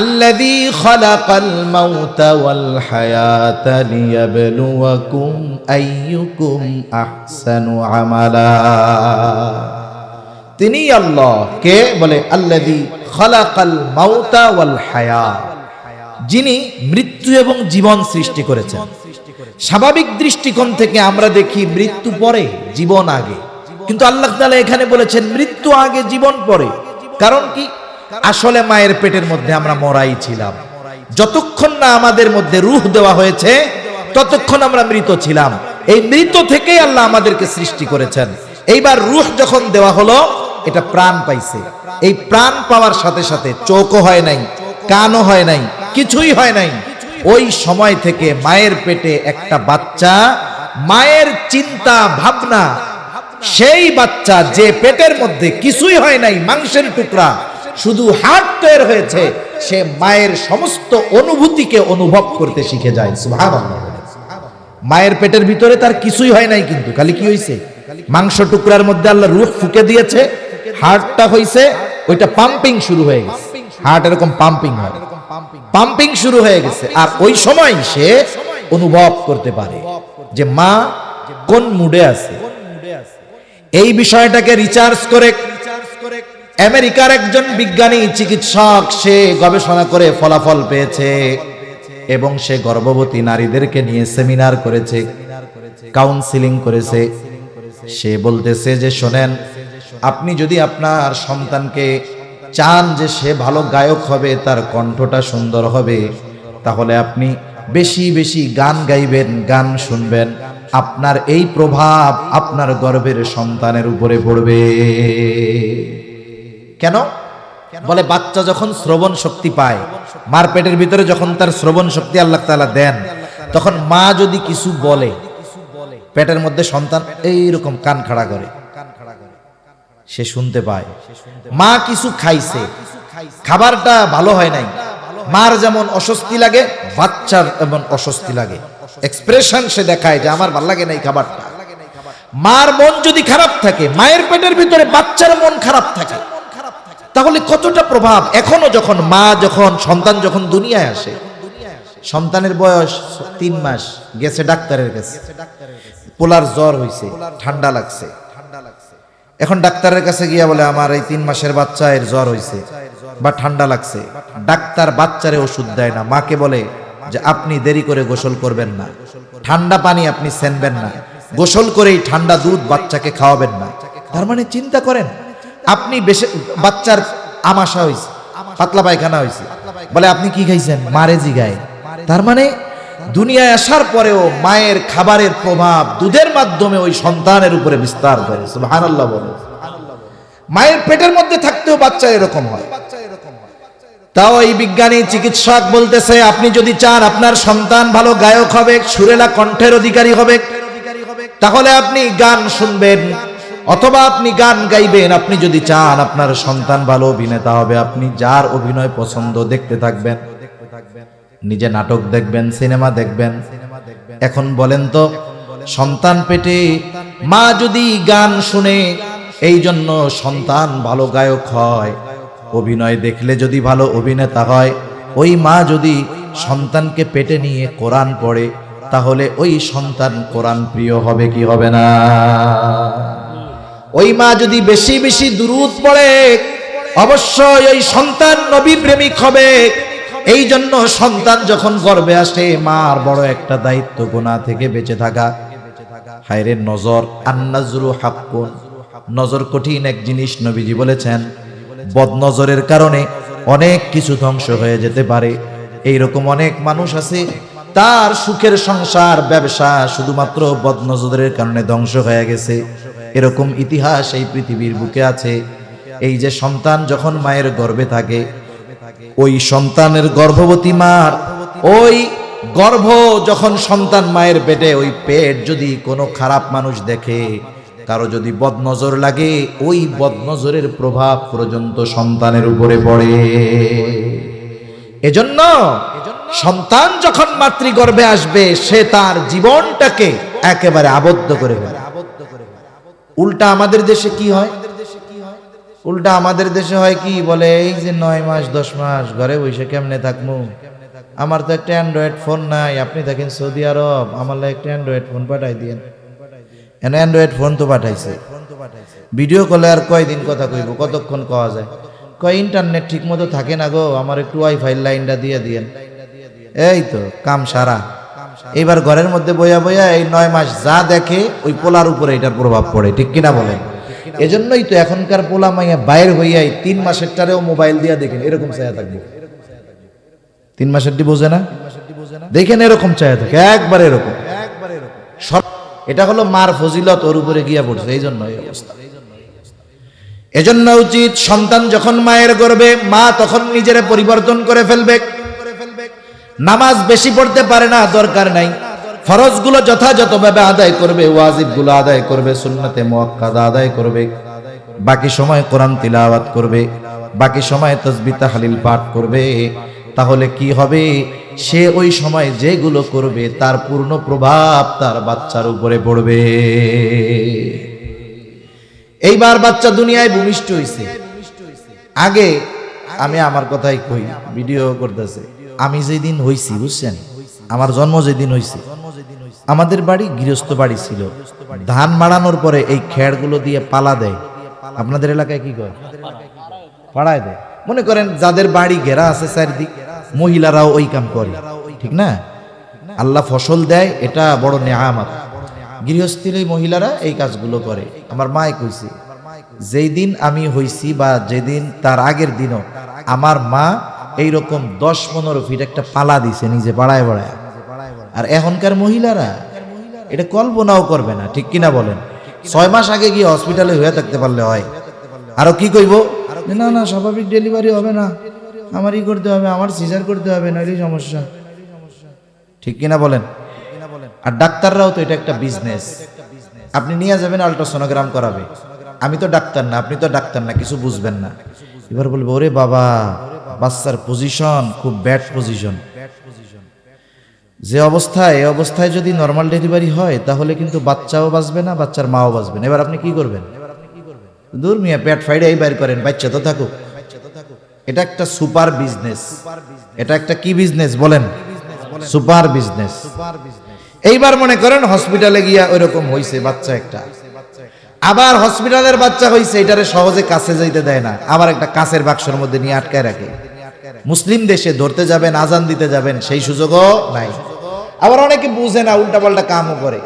আল্লাযী খালাকাল মাউতা ওয়াল হায়াতা লিয়াবলুয়াকুম আইয়ুকুম আহসানু আমালা। তিনি আল্লাহ কে? বলে আল্লাযী খালাকাল মাউতা ওয়াল হায়াত, যিনি মৃত্যু এবং জীবন সৃষ্টি করেছেন। স্বাভাবিক দৃষ্টিকোণ থেকে আমরা দেখি মৃত্যু পরে জীবন আগে, কিন্তু আল্লাহ তাআলা এখানে বলেছেন মৃত্যু আগে জীবন পরে। কারণ কি? আসলে মায়ের পেটের মধ্যে আমরা মরাই ছিলাম। যতক্ষণ না আমাদের মধ্যে রূহ দেওয়া হয়েছে ততক্ষণ আমরা মৃত ছিলাম। এই মৃত থেকেই আল্লাহ আমাদেরকে সৃষ্টি করেছেন। এইবার রূহ যখন দেওয়া হলো, এটা প্রাণ পাইছে। এই প্রাণ পাওয়ার সাথে সাথে চোখও হয় নাই, কানও হয় নাই, কিছুই হয় নাই। ওই সময় থেকে মায়ের পেটে একটা বাচ্চা, মায়ের চিন্তা ভাবনা, সেই বাচ্চা যে পেটের মধ্যে কিছুই হয় নাই, মাংসের টুকরা, শুধু হাড় তৈরি হয়েছে, সে মায়ের সমস্ত অনুভূতিকে অনুভব করতে শিখে যায়। সুবহানাল্লাহ। মায়ের পেটের ভিতরে তার কিছুই হয় নাই, কিন্তু খালি কি হয়েছে? মাংস টুকরার মধ্যে আল্লাহ রূহ ফুঁকে দিয়েছে, হার্টটা হয়েছে, ওইটা পাম্পিং শুরু হয়ে গেছে। হার্ট এরকম পাম্পিং হয়, পাম্পিং শুরু হয়ে গেছে। আর ওই সময় সে অনুভব করতে পারে যে মা কোন মুডে আছে। এই বিষয়টাকে রিসার্চ করে আমেরিকার একজন বিজ্ঞানী চিকিৎসক, সে গবেষণা করে ফলাফল পেয়েছে এবং সে গর্ভবতী নারীদেরকে নিয়ে সেমিনার করেছে, কাউন্সিলিং করেছে। সে বলতেছে যে শোনেন, আপনি যদি আপনার সন্তানকে চান যে সে ভালো গায়ক হবে, তার কণ্ঠটা সুন্দর হবে, তাহলে আপনি বেশি বেশি গান গাইবেন, গান শুনবেন। আপনার এই প্রভাব আপনার গর্ভের সন্তানের উপরে পড়বে। কেন? বলে বাচ্চা যখন শ্রবণ শক্তি পায়, মার পেটের ভিতরে যখন তার শ্রবণ শক্তি আল্লাহ তাআলা দেন, তখন মা যদি কিছু বলে, পেটের মধ্যে সন্তান এইরকম কান খাড়া করে, সে শুনতে পায়। মা কিছু খাইছে, খাবারটা ভালো হয় নাই, মার যেমন অস্বস্তি লাগে, বাচ্চার এমন অস্বস্তি লাগে। এক্সপ্রেশন সে দেখায় যে আমার ভালো লাগে না এই খাবারটা। মার মন যদি খারাপ থাকে, মায়ের পেটের ভিতরে বাচ্চার মন খারাপ থাকে, তাহলে কতটা প্রভাব। এখনো যখন মা, যখন সন্তান যখন দুনিয়ায় আসে, সন্তানের বয়স 3 মাস, গেছে ডাক্তারের কাছে, পোলার জ্বর হইছে, ঠান্ডা লাগছে। এখন ডাক্তারের কাছে গিয়া বলে আমার এই 3 মাসের বাচ্চা, এর জ্বর হইছে বা ঠান্ডা লাগছে। ডাক্তার বাচ্চারে ওষুধ দেয় না, মাকে বলে যে আপনি দেরি করে গোসল করবেন না, ঠান্ডা পানি আপনি সেনবেন না, গোসল করেই ঠান্ডা দুধ বাচ্চাকে খাওয়াবেন না। তার মানে চিন্তা করেন, আপনি বেশি, বাচ্চার আমাশা হইছে, পাতলা পায়খানা হইছে, বলে আপনি কি খাইছেন? মারে জিগায়। তার মানে দুনিয়ায় আসার পরেও মায়ের খাবারের প্রভাব দুধের মাধ্যমে ওই সন্তানের উপরে বিস্তার করে। সুবহানাল্লাহ বলে। মায়ের পেটের মধ্যে থাকতেও বাচ্চা এরকম হয়। তাও এই বিজ্ঞানী চিকিৎসক বলতেছে, আপনি যদি চান আপনার সন্তান ভালো গায়ক হবে, সুরেলা কণ্ঠের অধিকারী হবে, তাহলে আপনি গান শুনবেন অথবা আপনি গান গাইবেন। আপনি যদি চান আপনার সন্তান ভালো অভিনেতা হবে, আপনি যার অভিনয় পছন্দ দেখতে থাকবেন, নিজে নাটক দেখবেন, সিনেমা দেখবেন। এখন বলেন তো, সন্তান পেটে মা যদি গান শুনে, এই জন্য সন্তান ভালো গায়ক হয়, অভিনয় দেখলে যদি ভালো অভিনেতা হয়, ওই মা যদি সন্তানকে পেটে নিয়ে কোরআন পড়ে, তাহলে ওই সন্তান কোরআন প্রিয় হবে কি হবে না? ওই মা যদি বেশি বেশি দুরূদ পড়ে, অবশ্যই ওই সন্তান নবী প্রেমিক হবে। এই জন্য সন্তান যখন গর্ভে আসে, মার বড় একটা দায়িত্ব গুনাহ থেকে বেঁচে থাকা। হায়রে নজর, আন-নাজরু হাক্কুন, নজর কঠিন এক জিনিস। নবীজি বলেছেন, বদনজরের কারণে অনেক কিছু ধ্বংস হয়ে যেতে পারে। এইরকম অনেক মানুষ আছে, তার সুখের সংসার, ব্যবসা শুধুমাত্র বদনজরের কারণে ধ্বংস হয়ে গেছে। এরকম ইতিহাস এই পৃথিবীর বুকে আছে। এই যে সন্তান যখন মায়ের গর্ভে থাকে, ওই সন্তানের গর্ভবতী মার ওই গর্ভ যখন সন্তান মায়ের পেটে, ওই পেট যদি কোনো খারাপ মানুষ দেখে, কারো যদি বদনজর লাগে, ওই বদনজরের প্রভাব পর্যন্ত সন্তানের উপরে পড়ে। এজন্য সন্তান যখন মাতৃগর্ভে আসবে, সে তার জীবনটাকে একেবারে আবদ্ধ করে ফেলে। উল্টা আমাদের দেশে কি হয়? উল্টা আমাদের দেশে হয় কি, বলে এই যে 9 মাস 10 মাস ঘরে বসে কেমনে থাকবো, আমার তো একটা অ্যান্ড্রয়েড ফোন নাই, আপনি দেখেন সৌদি আরব, আমার একটা অ্যান্ড্রয়েড ফোন পাঠাই দিয়েন। অ্যান্ড্রয়েড ফোন তো পাঠাইছে, ভিডিও কলে আর কয়দিন কথা কইব, কতক্ষণ কওয়া যায়? কয় ইন্টারনেট ঠিক মতো থাকে না গো, আমার একটু ওয়াইফাই লাইনটা দিয়ে দিয়েন। এই তো কাম সারা। এইবার ঘরের মধ্যে বইয়া বইয়া এই 9 মাস যা দেখে, ওই পোলার উপরে এটার প্রভাব পড়ে, ঠিক কিনা বলেন? এজন্যই তো এখনকার পোলা মাইয়া বাইর হইয়াই 3 মাসের টারেও মোবাইল দিয়া দেখেন এরকম চায়া থাকবে। 3 মাসেরটি বোঝে না, দেখেন এরকম চায়া থাকে, একবার এরকম। এটা হলো মার ফজিলত ওর উপরে গিয়া পড়ছে, এই জন্য এই অবস্থা। এজন্য উচিত সন্তান যখন মায়ের গর্ভে, মা তখন নিজের পরিবর্তন করে ফেলবে। নামাজ বেশি পড়তে পারে না, দরকার নাই, ফরজগুলো যথাযথভাবে আদায় করবে, ওয়াজিবগুলো আদায় করবে, সুন্নতে মুআক্কাদা আদায় করবে, বাকি সময় কোরআন তিলাওয়াত করবে, বাকি সময় তাসবিহ তাহলিল পাঠ করবে। তাহলে কি হবে? সে ওই সময় যেগুলো করবে তার পূর্ণ প্রভাব তার বাচ্চার উপরে পড়বে। এইবার বাচ্চা দুনিয়ায় ভূমিষ্ঠ হইছে। আগে আমি আমার কথাই কই, ভিডিও করতেছে, আমি যেদিন হইছি বুঝছেন, আমার জন্ম যেদিন হইছে, আমাদের বাড়ি গৃহস্থ বাড়ি ছিল। ধান মাড়ানোর পরে এই খেড়গুলো দিয়ে পালা দেয়। আপনাদের এলাকায় কি করে? পাড়ায় দেয়। মনে করেন যাদের বাড়ি ঘেরা আছে চারিদিক, মহিলারাও ওই কাম করে, ঠিক না? আল্লাহ ফসল দেয়, এটা বড় নেয়ামত। গৃহস্থীর এই মহিলারা এই কাজগুলো করে। আমার মাই কইছে, যেই দিন আমি হইছি বা যেদিন তার আগের দিনও আমার মা এইরকম 10-15 ফিট একটা পালা দিছে নিজে বাড়ায় বাড়ায়। আর এখনকার মহিলারা এটা কল্পনাও করবে না, ঠিক কিনা বলেন? 6 মাস আগে গিয়ে হসপিটালে হয়ে থাকতে পারলে হয়। আরো কি কইব, না না স্বাভাবিক ডেলিভারি হবে না, আমারই করতে হবে, আমার সিজার করতে হবে, নাইলে সমস্যা, ঠিক কিনা বলেন? আর ডাক্তাররাও তো এটা একটা বিজনেস। আপনি নিয়ে যাবেন আল্ট্রাসোনোগ্রাম করাবে, আমি তো ডাক্তার না, আপনি তো ডাক্তার না, কিছু বুঝবেন না। এবার বলবো, ওরে বাবা, বাচ্চার পজিশন খুব ব্যাড পজিশন, যে অবস্থায়, এই অবস্থায় যদি নর্মাল ডেলিভারি হয় তাহলে কিন্তু বাচ্চাও বাঁচবে না, বাচ্চার মাও বাঁচবে না। এবার আপনি কি করবেন? দূর মিয়া, পেট ফাইডে এই বাইর করেন, বাচ্চা তো থাকুক। এটা একটা সুপার বিজনেস। এটা একটা কি বিজনেস বলেন? Super business. এইবার মনে করেন হসপিটালে গিয়া ওইরকম হইছে বাচ্চা একটা, আবার হসপিটালের বাচ্চা হইছে, এটারে সহজে কাছে যাইতে দেয় না, আবার একটা কাছের বাক্সের মধ্যে নিয়ে আটকায় রাখে। মুসলিম দেশে ধরতে যাবেন, আজান দিতে যাবেন, সেই সুযোগও নাই। আবার অনেকে বুঝে না, উল্টাপাল্টা কামও করে।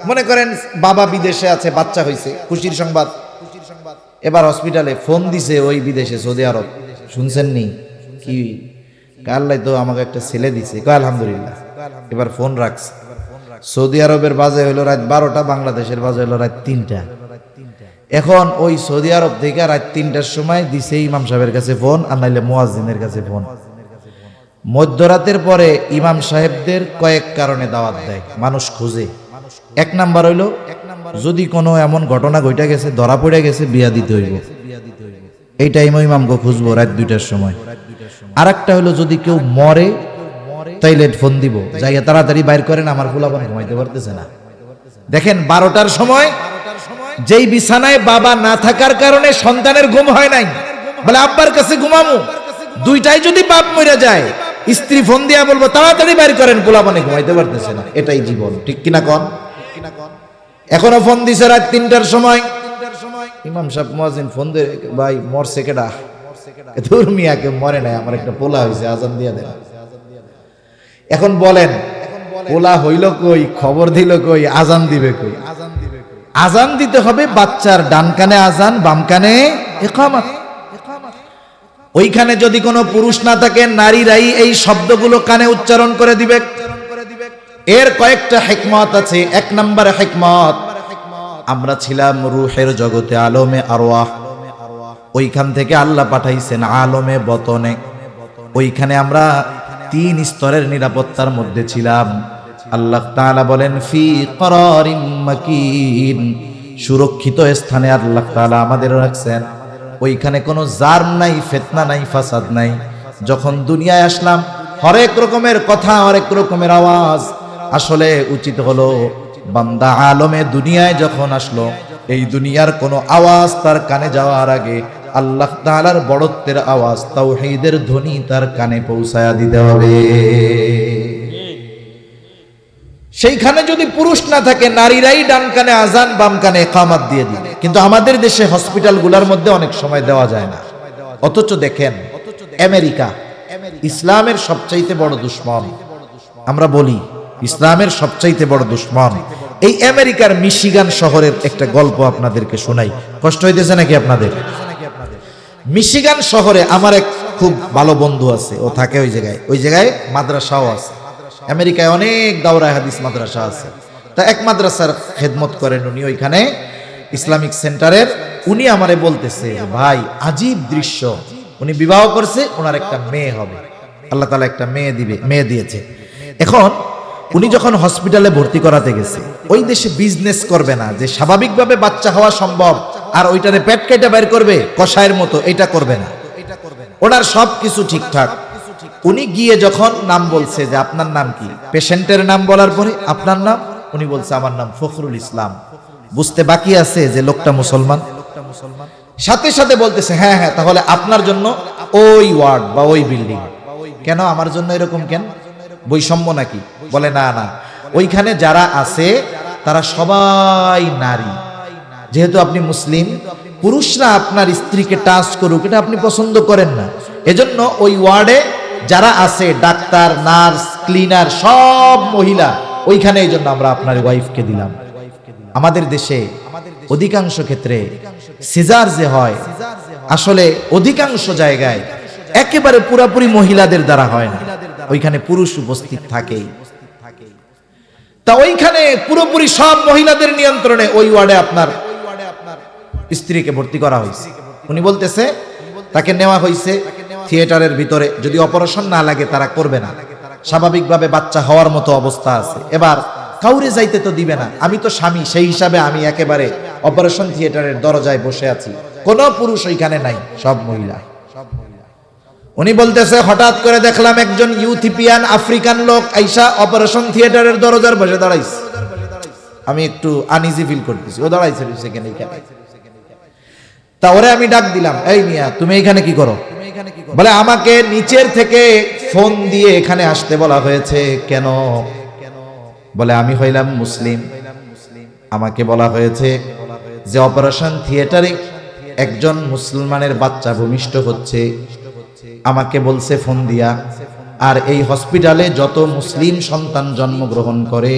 মনে করেন বাবা বিদেশে আছে, বাচ্চা হইছে, খুশির সংবাদ। এবার হসপিটালে ফোন দিছে ওই বিদেশে, সৌদি আরব, শুনছেন নি? কি কাল্লাই তো আমাকে একটা ছেলে দিছে, কয় আলহামদুলিল্লাহ। এবার ফোন রাখছে, সৌদি আরবের বাজে হইলো রাত 12টা, বাংলাদেশের বাজে হইলো রাত 3টা। এখন ওই সৌদি আরব থেকে রাত 3টার সময় দিছে ইমাম সাহেবের কাছে ফোন, আর নাইলে মুয়াজ্জিনের কাছে ফোন। মধ্যরাতের পরে ইমাম সাহেবদের কয়েক কারণে দাওয়াত দেয়, মানুষ খুঁজে। 1 নাম্বার হইলো, যদি কোনো এমন ঘটনা ঘটে গেছে, ধরা পড়ে গেছে, বিয়া দিতে হইব, এই টাইমে ইমামকে খুঁজবো রাত 2টার সময়। আর একটা হলো, যদি কেউ মরে তাইলে ফোন দিব, যাইয়া তাড়াতাড়ি বাইর করেন, আমার ফুলাবান ঘুমাইতে পারতেছে না। দেখেন 12টার সময় যেই বিছানায় বাবা না থাকার কারণে সন্তানের ঘুম হয় নাই, বলে আব্বার কাছে ঘুমামু, 2টায় যদি বাপ মরে যায়, স্ত্রী ফোন দিয়া বলবো তাড়াতাড়ি বাইর করেন, ফুলাবানে ঘুমাইতে পারতেছে না। এটাই জীবন, ঠিক কিনা কন? এখনো ফোন দিছে রাত 3টার সময়, ইমাম সাহেব মুয়াজ্জিন ফোন দে, ভাই মরছে কেডা? দূর মিয়াকে মরে নাই, আমার একটা পোলা হইছে, আজান দিয়া দেন। এখন বলেন, পোলা হইল কই, খবর দিল কই, আজান দিবে কই? আজান দিতে হবে, বাচ্চার ডান কানে আজান, বাম কানে ইকামত। ওইখানে যদি কোনো পুরুষ না থাকে, নারীরাই এই শব্দগুলো কানে উচ্চারণ করে দিবে। এর কয়েকটা হিকমত আছে। 1 নম্বরে হিকমত, আমরা ছিলাম রূহের জগতে, আলমে আরওয়াহ, ওইখান থেকে আল্লাহ পাঠাইছেন আলমে বতনে। ওইখানে আমরা 3 স্তরের নিরাপত্তার মধ্যে ছিলাম। আল্লাহ তাআলা বলেন, ফি করারিম মাকিন, সুরক্ষিত স্থানে আল্লাহ তাআলা আমাদের রাখছেন। ওইখানে কোনো জার্ম নাই, ফিতনা নাই, ফাসাদ নাই। যখন দুনিয়ায় আসলাম, হরেক রকমের কথা, হরেক রকমের আওয়াজ। আসলে উচিত হলো বান্দা আলমে দুনিয়ায় যখন আসলো, এই দুনিয়ার কোনো আওয়াজ তার কানে যাওয়ার আগে আল্লাহ তাআলার বড়ত্বের আওয়াজ, তাওহীদের ধ্বনি তার কানে পৌঁছায়া দিতে হবে। সেইখানে যদি পুরুষ না থাকে, নারীরাই ডান কানে আজান, বাম কানে ইকামত দিয়ে দিবে। কিন্তু আমাদের দেশে হসপিটালগুলোর মধ্যে অনেক সময় দেওয়া যায় না। অথচ দেখেন, আমেরিকা ইসলামের সবচাইতে বড় দুশমন। আমরা বলি ইসলামের সবচাইতে বড় দুশমন, এই আমেরিকার মিশিগান শহরের একটা গল্প আপনাদেরকে শোনাই। কষ্ট হইতেছে নাকি আপনাদের? মিশিগান শহরে আমার এক খুব ভালো বন্ধু আছে, ও থাকে ওই জায়গায় মাদ্রাসাও আছে। আমেরিকায় অনেক দাওরায়ে হাদিস মাদ্রাসা আছে। তা এক মাদ্রাসার খেদমত করেন উনি, ওইখানে ইসলামিক সেন্টারের। উনি আমারে বলতেছে, ভাই আজীব দৃশ্য, উনি বিবাহ করছে, ওনার একটা মেয়ে হবে, আল্লাহ তাআলা একটা মেয়ে দিয়েছে। এখন উনি যখন হসপিটালে ভর্তি করাতে গেছে, ওই দেশে বিজনেস করবে না যে স্বাভাবিকভাবে বাচ্চা হওয়া সম্ভব আর ওইটারে পেট কেটে বের করবে কষায়ের মতো, এটা করবে না। ওনার সব কিছু ঠিকঠাক। উনি গিয়ে যখন নাম বলছে যে আপনার নাম কি, পেশেন্টের নাম বলার পরে আপনার নাম, উনি বলছে আমার নাম ফখরুল ইসলাম। বুঝতে বাকি আছে যে লোকটা মুসলমান। সাথে সাথে বলতেছে হ্যাঁ হ্যাঁ, তাহলে আপনার জন্য ওই ওয়ার্ড বা ওই বিল্ডিং। কেন আমার জন্য এরকম কেন, বৈষম্য নাকি? বলে না না, ওইখানে যারা আছে তারা সবাই নারী। যেহেতু আপনি মুসলিম, পুরুষরা আপনার স্ত্রীকে টাচ করুক এটা আপনি পছন্দ করেন না, এজন্য ওই ওয়ার্ডে যারা আছে ডাক্তার, নার্স, ক্লিনার সব মহিলা ওইখানে, এই জন্য আমরা আপনার ওয়াইফকে দিলাম। আমাদের দেশে অধিকাংশ ক্ষেত্রে সিজার যে হয়, আসলে অধিকাংশ জায়গায় একেবারে পুরাপুরি মহিলাদের দ্বারা হয় না, ওইখানে পুরুষ উপস্থিত থাকেই। তা ওইখানে পুরোপুরি সব মহিলাদের নিয়ন্ত্রণে ওই ওয়ার্ডে আপনার স্ত্রীকে ভর্তি করা হয়েছে। উনি বলতেছে তাকে নেওয়া হয়েছে থিয়েটারের ভিতরে, যদি অপারেশন না লাগে তারা করবে না, স্বাভাবিকভাবে বাচ্চা হওয়ার মতো অবস্থা আছে। এবার কাউরে যাইতে তো দিবে না, আমি তো স্বামী, সেই হিসাবে আমি একেবারে অপারেশন থিয়েটারের দরজায় বসে আছি, কোনো পুরুষ ওইখানে নাই, সব মহিলা। উনি বলতেছে হঠাৎ করে দেখলাম একজন ইউথিপিয়ান আফ্রিকান লোক আইসা অপারেশন থিয়েটারের দরজার বসে দাঁড়াইছে। আমি একটু আনইজি ফিল করতেছি, ও দাঁড়াইছে সেখানে। তা ওরে আমি ডাক দিলাম, এই মিয়া তুমি এখানে কি করো? বলে আমাকে নিচের থেকে ফোন দিয়ে এখানে আসতে বলা হয়েছে। কেন? বলে আমি হইলাম মুসলিম, আমাকে বলা হয়েছে যে অপারেশন থিয়েটারে একজন মুসলমানের বাচ্চা ভূমিষ্ঠ হচ্ছে, আমাকে বলছে ফোন দিয়া। আর এই হসপিটালে যত মুসলিম সন্তান জন্মগ্রহণ করে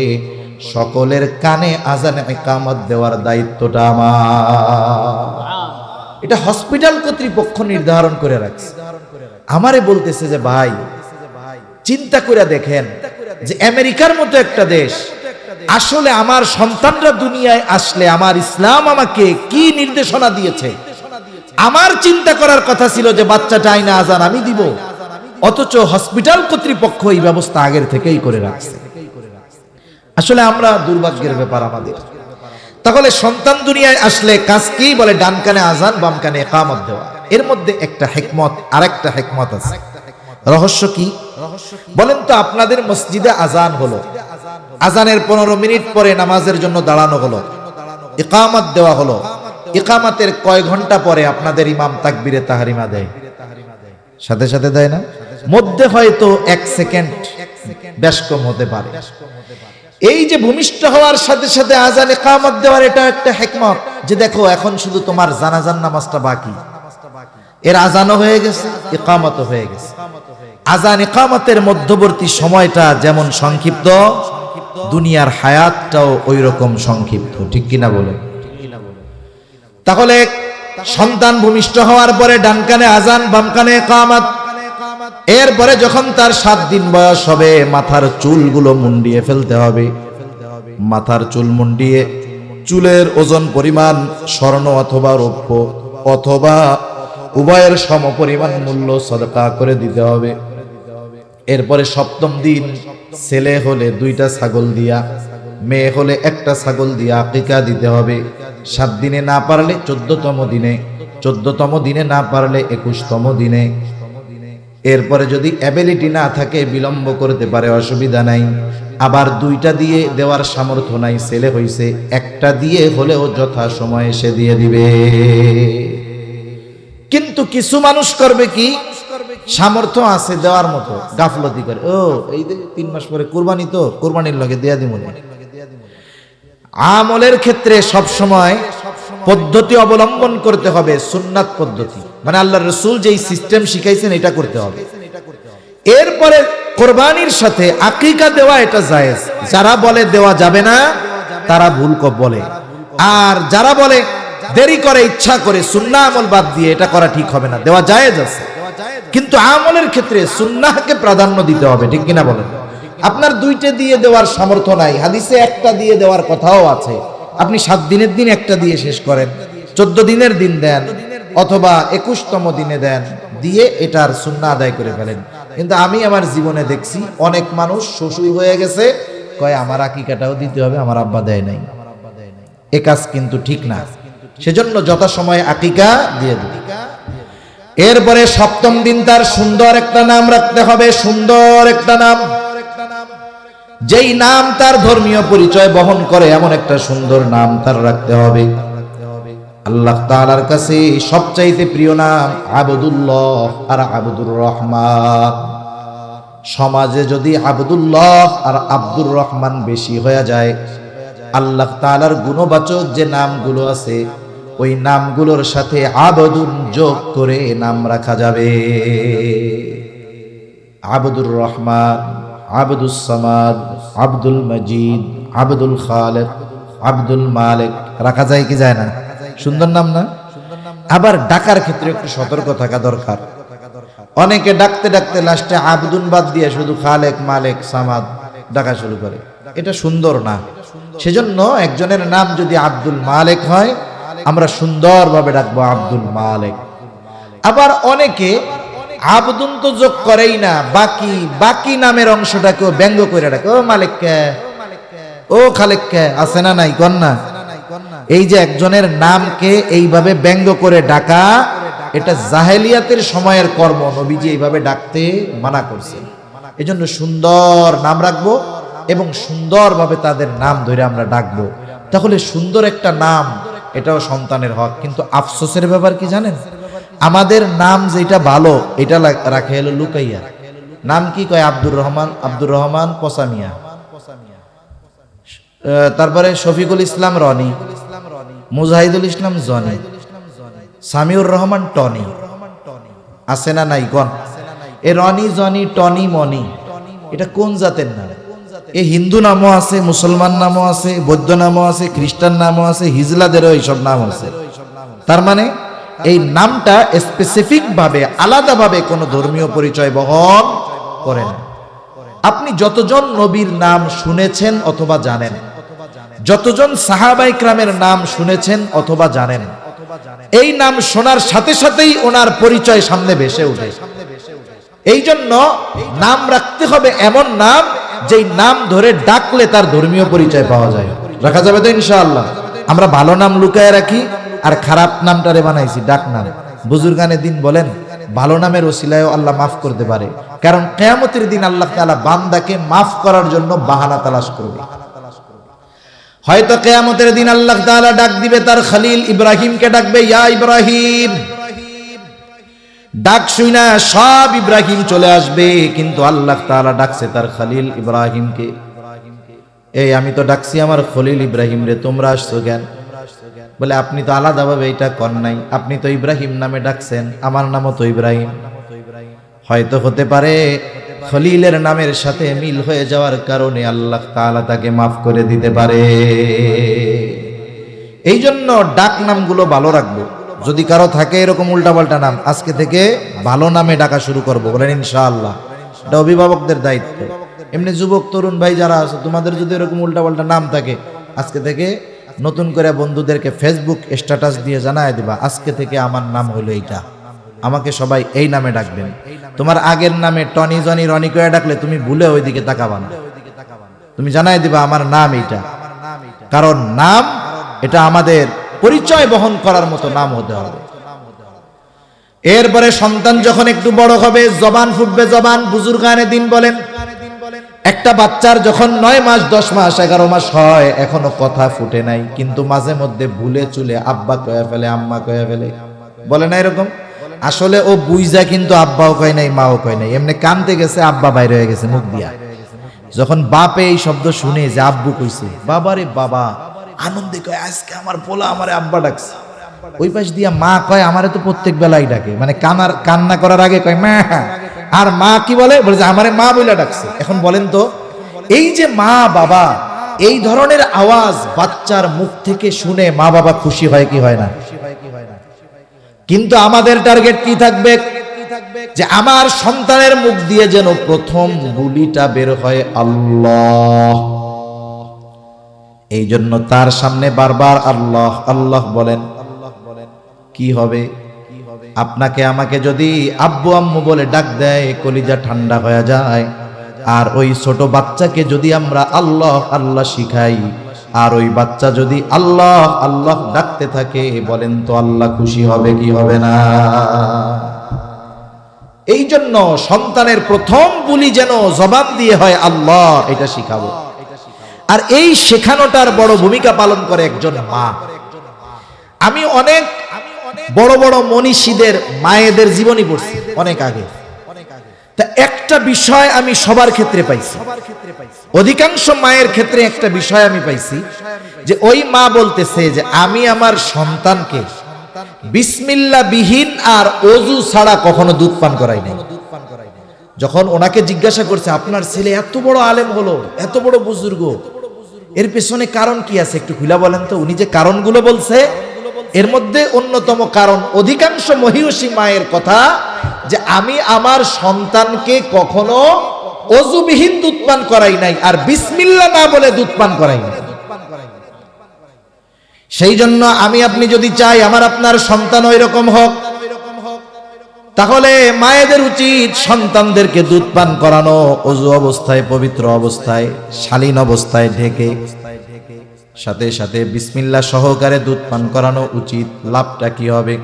সকলের কানে আজান ইকামত দেওয়ার দায়িত্বটা আমার। এটা হসপিটাল কর্তৃপক্ষ নির্ধারণ করে রাখছে। আমারে বলতেছে যে ভাই চিন্তা করে দেখেন যে আমেরিকার মতো একটা দেশ, আসলে আমার সন্তানরা দুনিয়ায় আসলে আমার ইসলাম আমাকে কি নির্দেশনা দিয়েছে। আমার চিন্তা করার কথা ছিল যে বাচ্চাটা আইনা আজান আমি দিব, অথচ হসপিটাল কর্তৃপক্ষ এই ব্যবস্থা আগের থেকেই করে রাখছে। আসলে আমরা দুর্ভাগ্যের ব্যাপার আমাদের। তাহলে সন্তান দুনিয়ায় আসলে কাজ কি? বলে ডান কানে আজান, বাম কানে ইকামত দেওয়া। এর মধ্যে একটা হিকমত, আরেকটা হিকমত আছে। রহস্য কি বলেন তো? আপনাদের মসজিদে আজান হলো, আজানের 15 মিনিট পরে নামাজের জন্য দাঁড়ানো হলো, ইকামত দেওয়া হলো। ইকামতের কয় ঘন্টা পরে আপনাদের ইমাম তাকবীরে তাহরিমা দেয়? সাথে সাথে দেয় না? মধ্যে হয়তো 1 সেকেন্ড বেশ কম হতে পারে। এই যে ভূমিষ্ঠ হওয়ার সাথে সাথে আজান ইকামত দেওয়ার, এটা একটা হিকমত যে দেখো এখন শুধু তোমার জানাজার নামাজটা বাকি, এর আজানও হয়ে গেছে, ইকামতও হয়ে গেছে। আজান ইকামতের মধ্যবর্তী সময়টা যেমন সংক্ষিপ্ত, দুনিয়ার হায়াতটাও ওই রকম সংক্ষিপ্ত, ঠিক কিনা বলেন? তাহলে সন্তান ভূমিষ্ঠ হওয়ার পরে ডান কানে আজান, বাম কানে ইকামত। এরপরে যখন তার 7 দিন বয়স হবে, মাথার চুলগুলো মুন্ডিয়ে ফেলতে হবে। মাথার চুল মুন্ডিয়ে চুলের ওজন পরিমাণ স্বর্ণ অথবা রৌপ্য অথবা উভয়ের সমপরিমাণ মূল্য সদকা করে দিতে হবে। এরপরে 7ম দিন ছেলে হলে 2টা ছাগল দিয়া, মেয়ে হলে 1টা ছাগল দিয়া আকিকা দিতে হবে। 7 দিনে না পারলে 14তম দিনে, 14তম দিনে না পারলে 21তম দিনে। এরপরে যদি অ্যাবিলিটি না থাকে বিলম্ব করতে পারে, অসুবিধা নাই। আবার 2টা দিয়ে দেওয়ার সামর্থ্য নাই, ছেলে হইছে, 1টা দিয়ে হলেও যথা সময়ে সে দিয়ে দিবে। কিন্তু কিছু মানুষ করবে কি, সামর্থ্য আছে দেওয়ার মতো, গাফলতি করে, ও এই 3 মাস পরে কুরবানি, তো কুরবানির লগে দেয়া দিব। আমলের ক্ষেত্রে সব সময় পদ্ধতি অবলম্বন করতে হবে, সুন্নাত পদ্ধতি, মানে আল্লাহর রাসূল যেই সিস্টেম শিখাইছেন এটা করতে হবে। এরপরে কোরবানির সাথে আকিকা দেওয়া এটা জায়েজ। যারা বলে দেওয়া যাবে না, তারা ভুল বলে। আর যারা বলে দেরি করে ইচ্ছা করে সুন্নাহ আমল বাদ দিয়ে, এটা করা ঠিক হবে না, দেওয়া জায়েজ আছে, কিন্তু আমলের ক্ষেত্রে সুন্নাহকে প্রাধান্য দিতে হবে, ঠিক কিনা বলেন? আপনার দুইটা দিয়ে দেওয়ার সামর্থ্য নাই, হাদিসে একটা দিয়ে দেওয়ার কথাও আছে, আপনি 7 দিনের দিন একটা দিয়ে শেষ করেন, 14 দিনের দিন দেন, অথবা 21তম দিনে দেন, দিয়ে এটার সুন্নাহ আদায় করে ফেলেন। কিন্তু আমি আমার জীবনে দেখছি অনেক মানুষ শ্বশুর হয়ে গেছে, কয় আমার আকিকাটাও দিতে হবে, আমার আব্বা দেয় নাই। এ কাজ কিন্তু ঠিক না, সেজন্য যথাসময়ে আকিকা দিয়ে দিন। এরপরে 7ম দিন তার সুন্দর একটা নাম রাখতে হবে, সুন্দর একটা নাম, যেই নাম তার ধর্মীয় পরিচয় বহন করে, এমন একটা সুন্দর নাম তার রাখতে হবে। আল্লাহ তাআলার কাছে সবচাইতে প্রিয় নাম আবদুল্লাহ আর আবদুর রহমান। সমাজে যদি আবদুল্লাহ আর আব্দুর রহমান বেশি হয়ে যায়, আল্লাহ তাআলার গুণবাচক যে নামগুলো আছে ওই নামগুলোর সাথে আবদুন যোগ করে নাম রাখা যাবে। আবদুর রহমান, আবদুস সামাদ, আব্দুল মজিদ, আব্দুল খালেক, আব্দুল মালিক রাখা যায় কি যায় না? সুন্দর নাম না? আবার ডাকার ক্ষেত্রে একটু সতর্ক থাকা দরকার। অনেকে ডাকতে ডাকতে লাস্টে আব্দুল বাদ দিয়ে শুধু খালেক, মালিক, সামাদ ডাকা শুরু করে, এটা সুন্দর না। সেজন্য একজনের নাম যদি আব্দুল মালিক হয়, আমরা সুন্দরভাবে ডাকবো আব্দুল মালিক। আবার অনেকে আবদুন তো যোগ করেই না, বাকি নামের অংশটাকেও ব্যঙ্গ করে ডাকে, ও মালিক কে, ও খালেক কে, আছে না নাই কন্যা? এই যে একজনের নামকে এইভাবে ব্যঙ্গ করে ডাকা, এটা জাহেলিয়াতের সময়ের কর্ম, নবীজি এইভাবে ডাকতে মানা করছেন। এজন্য সুন্দর নাম রাখবো এবং সুন্দরভাবে তাদের নাম ধরে আমরা ডাকবো, তাহলে সুন্দর একটা নাম, এটাও সন্তানের হক। কিন্তু আফসোসের ব্যাপার কি জানেন? আমাদের নাম যেটা ভালো এটা রাখে হলো লুকাইয়া। নাম কি কয়? আব্দুর রহমান, আব্দুর রহমান পসামিয়া, তারপরে শফিকুল ইসলাম রনি, মুজাহিদুল ইসলাম জনি, সামিউর রহমান টনি, আছে না নাই কোন? এ রনি, জনি, টনি, মনি, এটা কোন জাতের নাম? এ হিন্দু নামও আছে, মুসলমান নামও আছে, বৌদ্ধ নামও আছে, খ্রিস্টান নামও আছে, হিজলাদেরও এইসব নাম আছে। তার মানে এই নামটা স্পেসিফিক ভাবে আলাদাভাবে কোনো ধর্মীয় পরিচয় বহন করে না। আপনি যতজন নবীর নাম শুনেছেন অথবা জানেন, যতজন সাহাবা ইকরামের নাম শুনেছেন অথবা জানেন, এই নাম শোনার সাথে সাথেই ওনার পরিচয় সামনে ভেসে ওঠে। এই জন্য নাম রাখতে হবে এমন নাম, যেই নাম ধরে ডাকলে তার ধর্মীয় পরিচয় পাওয়া যায়। রাখা যাবে তো ইনশাআল্লাহ? আমরা ভালো নাম লুকায় রাখি আর খারাপ নামটারে বানাইছি ডাক নাম। বুজুর্গানে দিন বলেন, ভালো নামের ওসিলায়ও আল্লাহ মাফ করতে পারে, কারণ কিয়ামতের দিন আল্লাহ তাআলা বান্দাকে মাফ করার জন্য বাহানা তালাশ করবে। হয়তো কিয়ামতের দিন আল্লাহ তাআলা ডাক দিবে তার খলিল ইব্রাহিমকে, ডাকবে ইয়া ইব্রাহিম, ডাক শুনা সব ইব্রাহিম চলে আসবে, কিন্তু আল্লাহ তাআলা ডাকছে তার খলিল ইব্রাহিমকে। এই আমি তো ডাকছি আমার খলিল ইব্রাহিম রে, তোমরা আসছো কেন? বলে আপনি তো আলাদাভাবে এটা কর নাই, আপনি তো ইব্রাহিম নামে ডাকছেন, আমার নামও তো ইব্রাহিম। হয়তো হতে পারে খলিলের নামের সাথে মিল হয়ে যাওয়ার কারণে আল্লাহ তাআলা তাকে মাফ করে দিতে পারে। এই জন্য ডাক নামগুলো ভালো রাখবো। যদি কারো থাকে এরকম উল্টাপাল্টা নাম, আজকে থেকে ভালো নামে ডাকা শুরু করবো, বলেন ইনশাআল্লাহ। এটা অভিভাবকদের দায়িত্ব। এমনি যুবক তরুণ ভাই যারা আছে, তোমাদের যদি এরকম উল্টাপাল্টা নাম থাকে, আজকে থেকে নতুন করে বন্ধুদেরকে ফেসবুক স্ট্যাটাস দিয়ে জানায় দিবা, আজকে থেকে আমার নাম হলো এইটা, আমাকে সবাই এই নামে ডাকবেন। তোমার আগের নামে টনি, জনি, রনি করে ডাকলে তুমি ভুলে ওইদিকে তাকাবা না, তুমি জানায় দিবা আমার নাম এইটা। কারণ নাম এটা আমাদের পরিচয় বহন করার মতো নাম হতে হবে। এরপরে সন্তান যখন একটু বড় হবে, জবান ফুটবে, জবান। বুজুর্গানে দিন বলেন, একটা বাচ্চার যখন 9 মাস, 10 মাস, 11 মাস হয়, এখনো কথা ফুটে নাই, কিন্তু মাঝে মধ্যে ভুলে চুলে আব্বা কয়ে ফেলে, আম্মা কয়ে ফেলে, বলে না এরকম? আসলে ও বুইজা কিন্তু আব্বাও কয় নাই, মাও কয় নাই, এমনি কানতে গেছে, আব্বা বাইরে হয়ে গেছে মুখ দিয়া। যখন বাপে এই শব্দ শুনে যে আব্বু কইছে, বাবারে বাবা আনন্দে কয় আজকে আমার পোলা আমারে আব্বা ডাকছে। ওই পাশ দিয়া মা কয় আমারে তো প্রত্যেক বেলায় ডাকে, মানে কান্না করার আগে কয় মা, আর মা কি বলে, বলে যে আমারে মা বইলা ডাকছে। এখন বলেন তো, এই যে মা বাবা এই ধরনের আওয়াজ বাচ্চার মুখ থেকে শুনে মা বাবা খুশি হয় কি হয় না? কিন্তু আমাদের টার্গেট কি থাকবে? যে আমার সন্তানের মুখ দিয়ে যেন প্রথম বুলিটা বের হয় আল্লাহ। এই জন্য তার সামনে বারবার আল্লাহ আল্লাহ বলেন। কি হবে? আপনাকে আমাকে যদি আব্বু আম্মু বলে ডাক দেয়, কলিজা ঠান্ডা হয়ে যায়। আর ওই ছোট বাচ্চাকে যদি আমরা আল্লাহ আল্লাহ শিখাই, আর ওই বাচ্চা যদি আল্লাহ আল্লাহ ডাকতে থাকে, বলেন তো আল্লাহ খুশি হবে কি হবে না? এই জন্য সন্তানের প্রথম বুলি যেন জবান দিয়ে হয় আল্লাহ, এটা শিখাবো। আর এই শেখানোটার বড় ভূমিকা পালন করে একজন মা। আমি অনেক বড় বড় মনীষীদের মায়েদের জীবনী পড়ছি অনেক আগে। তা একটা বিষয় আমি সবার ক্ষেত্রে পাইছি, অধিকাংশ মায়ের ক্ষেত্রে একটা বিষয় আমি পাইছি, যে ওই মা বলতেছে যে আমি আমার সন্তানকে বিসমিল্লাহ বিহীন আর ওযু ছাড়া কখনো দুধ পান করাই নাই। যখন ওনাকে জিজ্ঞাসা করছে আপনার ছেলে এত বড় আলেম হলো, এত বড় বুজুর্গ, এর পেছনে কারণ কি আছে একটু খুলে বলেন তো। উনি যে কারণগুলো বলছে এর মধ্যে অন্যতম কারণ, অধিকাংশ মহিষী মায়ের কথা, যে আমি আমার সন্তানকে কখনো ওযুবিহীন দুধ পান করাই নাই আর বিসমিল্লাহ না বলে দুধ পান করাই নাই। সেই জন্য আমি আপনি যদি চাই আমার আপনার সন্তান ওই রকম হোক, তাহলে মায়েদের উচিত সন্তানদেরকে দুধ পান করানো ওযু অবস্থায়, পবিত্র অবস্থায়, শালীন অবস্থায় ঢেকে, সাথে সাথে বিসমিল্লাহ সহকারে দুধ পান করানো উচিত। লাভটা কি হবে?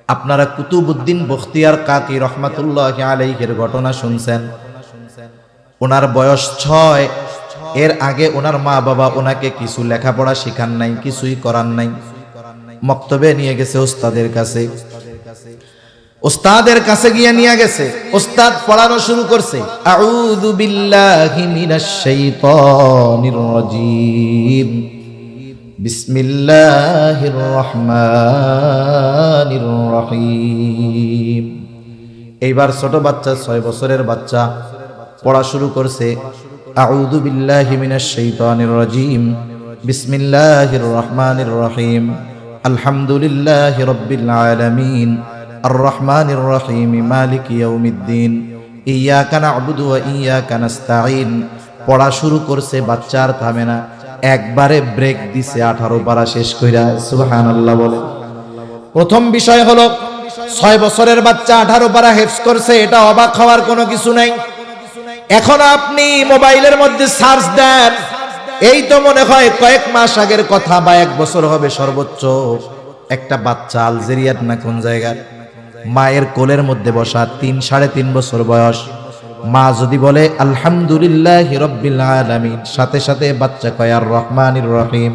আপনারা কুতুবউদ্দিন বখতিয়ার কাকি রহমাতুল্লাহি আলাইহির ঘটনা শুনছেন। ওনার বয়স 6, এর আগে ওনার মা বাবা ওনাকে কিছু লেখাপড়া শিখান নাই, কিছুই করান নাই। মক্তবে নিয়ে গেছে ওস্তাদের কাছে, ওস্তাদের কাছে গিয়ে নিয়ে গেছে, ওস্তাদ পড়ানো শুরু করছে, আউযু বিল্লাহি মিনাশ শাইতানির রাজীম, বিসমিল্লাহির রহমানির রহিম। এইবার ছোট বাচ্চা, 6 বছরের বাচ্চা পড়া শুরু করছে, আউযু বিল্লাহি মিনাশ শাইতানির রাজীম, বিসমিল্লাহির রহমানির রহিম, আলহামদুলিল্লাহি রাব্বিল আলামিন, আর রহমানির রহিম, মালিকি ইয়াউমিদ্দিন, ইয়্যাকা না'বুদু ওয়া ইয়্যাকা নাস্তাঈন। পড়া শুরু করছে, বাচ্চা আর থামে না, একবারে ব্রেক দিছে 18 পারা শেষ কইরা। সুবহানাল্লাহ বলে। প্রথম বিষয় হলো 6 বছরের বাচ্চা 18 পারা হেফজ করছে, এটা অবাক হওয়ার কোনো কিছু নাই। এখন আপনি মোবাইলের মধ্যে সার্চ দেন, এই তো মনে হয় কয়েক মাস আগের কথা বা 1 বছর হবে সর্বোচ্চ, একটা বাচ্চা আলজেরিয়ার না কোন জায়গার মায়ের কোলের মধ্যে বসা, 3-3.5 বছর বয়স। মা যদি বলে আলহামদুলিল্লাহি রাব্বিল আলামিন, সাথে সাথে বাচ্চা কয় আর রহমানির রহিম।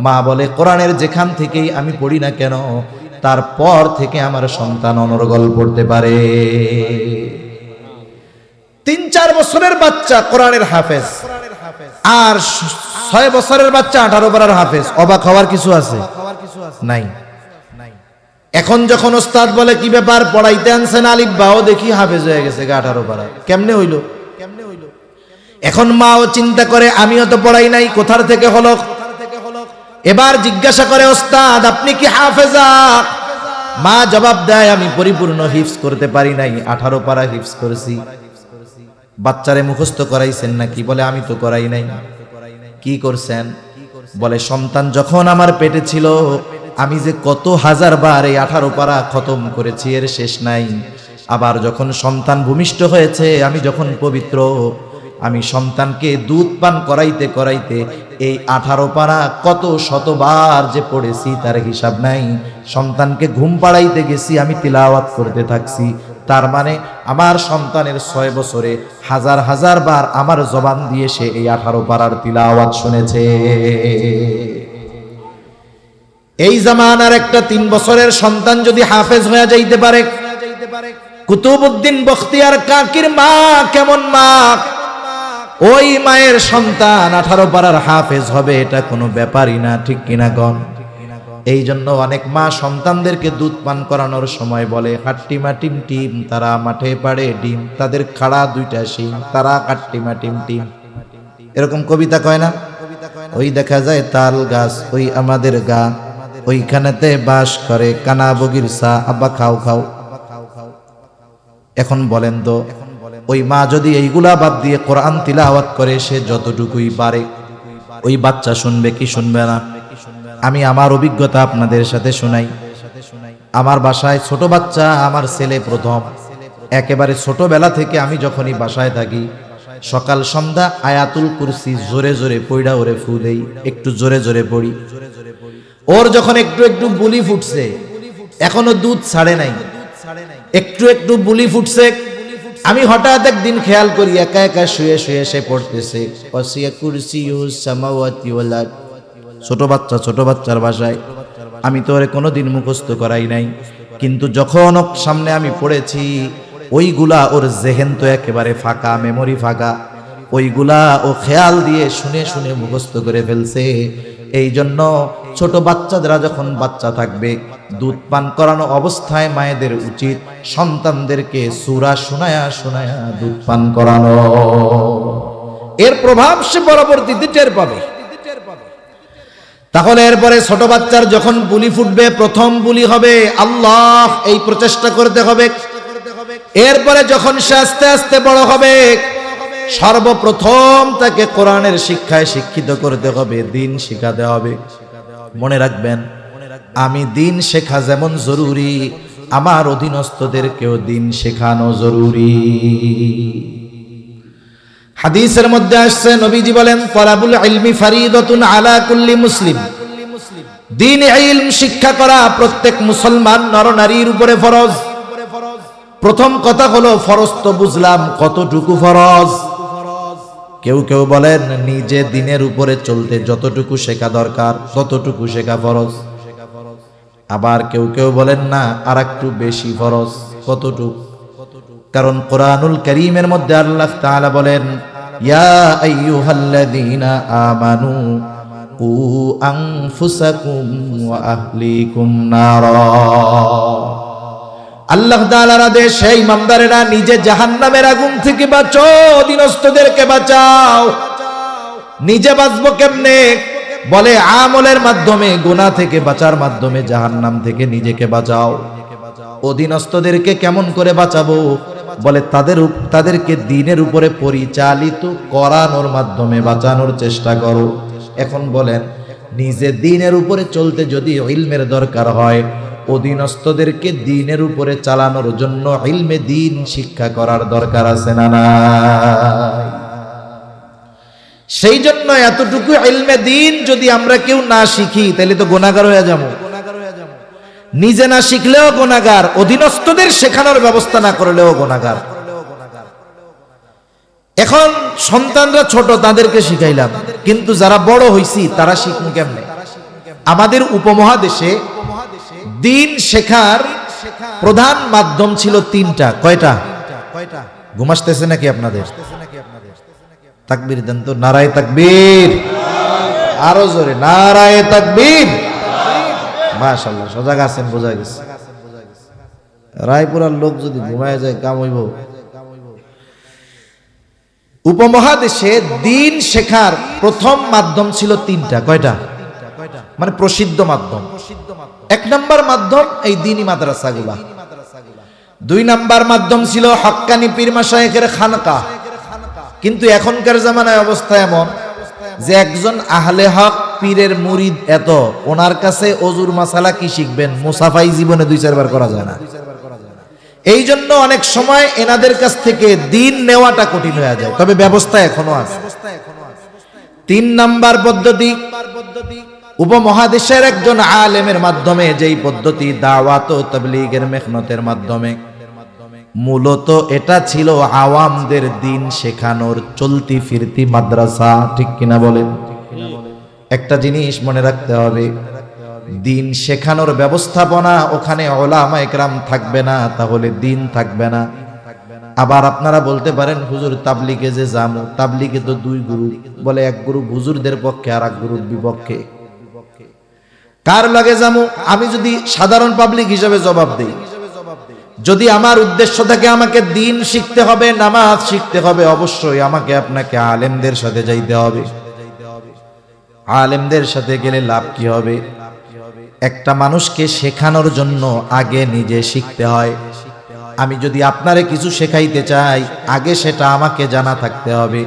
মা বলে কোরআনের যেখান থেকেই আমি পড়ি না কেন, তারপর থেকে আমার সন্তান অনর্গল পড়তে পারে। 3-4 বছরের বাচ্চা কোরআনের হাফেজ, আর 6 বছরের বাচ্চা 18 পারার হাফেজ। অবাক হওয়ার কিছু আছে? নাই। এখন যখন ওস্তাদ বলে কি ব্যাপার, পড়াইতে আনছেন আলিফ বাও, দেখি হাফেজ হয়ে গেছে 18 পারা, কেমনে হইল? এখন মাও চিন্তা করে আমিও তো পড়াই নাই, কোথার থেকে হলো? এবার জিজ্ঞাসা করে ওস্তাদ আপনি কি হাফেজা? মা জবাব দেয় আমি পরিপূর্ণ হিফজ করতে পারি নাই, 18 পারা হিফজ করেছি। বাচ্চারে মুখস্থ করাইছেন নাকি? বলে আমি তো করাই নাই। কি করছেন? বলে সন্তান যখন আমার পেটে ছিল আমি যে কত হাজার বার এই 18 পারা খতম করেছি, এর শেষ নাই। আবার যখন সন্তান ভূমিষ্ঠ হয়েছে, আমি যখন পবিত্র, আমি সন্তানকে দুধ পান করাইতে করাইতে এই 18 পারা কত শতবার যে পড়েছি তার হিসাব নাই। সন্তানকে ঘুম পাড়াইতে গেছি, আমি তিলাওয়াত করতে থাকছি। তার মানে আমার সন্তানের 6 বছরে হাজার হাজার বার আমার জবান দিয়ে সে এই 18 পারার তিলাওয়াত শুনেছে। এই জামানার একটা 3 বছরের সন্তান যদি হাফেজ হয়ে যাইতে পারে, কুতুবউদ্দিন বখতিয়ার কাকির মা কেমন মা, ওই মায়ের সন্তান 18 পারার হাফেজ হবে, এটা কোনো ব্যাপারই না। ঠিক কিনা গণ? এই জন্য অনেক মা সন্তানদেরকে দুধ পান করানোর সময় বলে হাট্টিমা টিম টিম, তারা মাঠে পাড়ে ডিম, তাদের খাড়া 2টা শিং, তারা কাট্টিমা টিম টিম। এরকম কবিতা কয় না? ওই দেখা যায় তাল গাছ, ওই আমাদের গা, ওইখানেতে বাস করে কানা বগির সা, আব্বা খাও খাও। এখন বলেন তো, ওই মা যদি এইগুলা বাদ দিয়ে কোরআন তিলাওয়াত করে, সে যতটুকুই পারে, ওই বাচ্চা শুনবে কি শুনবে না? আমি আমার অভিজ্ঞতা আপনাদের সাথে শোনাই। আমার বাসায় ছোট বাচ্চা, আমার ছেলে প্রথম, একেবারে ছোটবেলা থেকে আমি যখনই বাসায় থাকি, সকাল সন্ধ্যা আয়াতুল কুরসি জোরে জোরে পড়া ওরে ফু দেই, একটু জোরে জোরে পড়ি। ওর যখন একটু একটু বুলি ফুটছে, এখনো দুধ ছাড়ে নাই, একটু একটু বুলি ফুটছে, আমি হঠাৎ একদিন খেয়াল করি একা একা শুয়ে শুয়ে সে পড়তেছে ওয়াসিয়া কুরসিয়ুস সামাওয়াতি ওয়াল আরদ। ছোট বাচ্চার ভাষায়। আমি তো ওরে কোনোদিন মুখস্থ করাই নাই, কিন্তু যখন ওর সামনে আমি পড়েছি, ওইগুলা ওর জেহেন তো একেবারে ফাঁকা, মেমোরি ফাঁকা, ওইগুলা ও খেয়াল দিয়ে শুনে শুনে মুখস্থ করে ফেলছে। এই জন্য ছোট বাচ্চারা যখন বাচ্চা থাকবে, দুধ পান করানো অবস্থায় মায়েদের উচিত সন্তানদেরকে সূরা শোনায়া শোনায়া দুধ পান করানো। এর প্রভাব সে পরবর্তীতে টের পাবে। তাহলে এরপরে ছোট বাচ্চার যখন বুলি ফুটবে, প্রথম বুলি হবে আল্লাহ, এই প্রচেষ্টা করতে হবে। এরপরে যখন সে আস্তে আস্তে বড় হবে, সর্বপ্রথম তাকে কোরআনের শিক্ষায় শিক্ষিত করতে হবে, দিন শিখাতে হবে। মনে রাখবেন, আমি দিন শেখা যেমন জরুরি, আমার অধীনস্থদেরকেও দিন শেখানো জরুরি। হাদিসের মধ্যে আসছে, নবীজি বলেন তালাবুল ইলমি ফারিদাতুন আলা কুল্লি মুসলিম। দ্বীন ইলম শিক্ষা করা প্রত্যেক মুসলমান নরনারীর উপরে ফরজ। প্রথম কথা হলো ফরজ তো বুঝলাম, কতটুকু ফরজ? কেউ কেউ বলেন নিজে দিনের উপরে চলতে যতটুকু শেখা দরকার ততটুকু শেখা ফরজ। আবার কেউ কেউ বলেন না, আর একটু বেশি ফরজ। কতটুকু? কারণ কোরআনুল কারীমের মধ্যে আল্লাহ তাআলা বলেন, ইয়া আইয়ুহাল্লাযীনা আমানু কু আনফুসাকুম ওয়া আহলিকুম নারা। আল্লাহ তাআলার আদেশ, এই ইমানদারেরা নিজে জাহান্নামের আগুন থেকে বাঁচো, অধীনস্থদেরকে বাঁচাও। নিজে বাঁচবো কেমনে? বলে আমলের মাধ্যমে, গুনাহ থেকে বাঁচার মাধ্যমে জাহান্নাম থেকে নিজেকে বাঁচাও। অধীনস্থদেরকে কেমন করে বাঁচাবো? বলে তাদেরকে দ্বীনের উপরে পরিচালিত করানোর মাধ্যমে বাঁচানোর চেষ্টা করো। এখন বলেন, নিজে দ্বীনের উপরে চলতে যদি ইলমের দরকার হয়, অধীনস্থদেরকে দ্বীনের উপরে চালানোর জন্য ইলমে দ্বীন শিক্ষা করার দরকার আছে না নাই? সেই জন্য এতটুকু ইলমে দ্বীন যদি আমরা কেউ না শিখি, তাহলে তো গুনাহগার হয়ে যাবো। নিজে না শিখলেও গুনাহগার, অধীনস্থদের শেখানোর ব্যবস্থা না করলেও গুনাহগার। এখন সন্তানরা ছোট, তাদেরকে শিখাইলাম, কিন্তু যারা বড় হইছি তারা শিখবো কেমনে? আমাদের উপমহাদেশে দ্বীন শেখার প্রধান মাধ্যম ছিল তিনটা। কয়টা? ঘুম আসতেছে নাকি আপনাদের? তাকবীর দেন তো, নারায়ে তাকবীর, আরো জোরে নারায়ে তাকবীর। মাশাআল্লাহ, সজাগ আছেন, বোঝা গেছে। রায়পুরার লোক যদি ঘুমায় যায় কাম হইব। উপমহাদেশে দ্বীন শেখার প্রথম মাধ্যম ছিল তিনটা। কয়টা? মানে প্রসিদ্ধ মাধ্যম। এক নাম্বার মাধ্যম এই দ্বীনি মাদ্রাসাগুলা। দুই নাম্বার মাধ্যম ছিল হক্কানি পীর মাশায়েখের খানকা। কিন্তু এখনকার জামানায় অবস্থা এমন যে একজন আহলে হক পীরের মুরিদ এত, ওনার কাছে অজুর মাসালা কি শিখবেন? মুসাফাই জীবনে 2-4 বার করা যায় না। এই জন্য অনেক সময় এনাদের কাছ থেকে দ্বীন নেওয়াটা কঠিন হয়ে যায়, তবে ব্যবস্থা এখনো আছে। 3 নাম্বার পদ্ধতি, উপমহাদেশের একজন আলেমের মাধ্যমে, যেই পদ্ধতি দাওয়াত ও তাবলীগের মেহনতের মাধ্যমে। মূলত এটা ছিল আওয়ামদের দ্বীন শেখানোর চলতি ফিরতি মাদ্রাসা। ঠিক কিনা বলেন? একটা জিনিস মনে রাখতে হবে, দ্বীন শেখানোর ব্যবস্থাপনা, ওখানে উলামা ইকরাম থাকবে না, তাহলে দ্বীন থাকবে না। আবার আপনারা বলতে পারেন, হুজুর তাবলীগে যে যামু, তাবলীগে তো 2 গ্রুপ, বলে এক গ্রুপ হুজুরদের পক্ষে আর এক গ্রুপ বিপক্ষে। কার লাগে যামু? আমি যদি সাধারণ পাবলিক হিসেবে জবাব দেই, যদি আমার উদ্দেশ্য থাকে আমাকে দিন শিখতে হবে, নামাজ শিখতে হবে, অবশ্যই আমাকে আপনাকে আলেমদের সাথে যাইতে হবে। আলেমদের সাথে গেলে লাভ কি হবে? একটা মানুষকে শেখানোর জন্য আগে নিজে শিখতে হয়। আমি যদি আপনারে কিছু শেখাইতে চাই, আগে সেটা আমাকে জানা থাকতে হবে।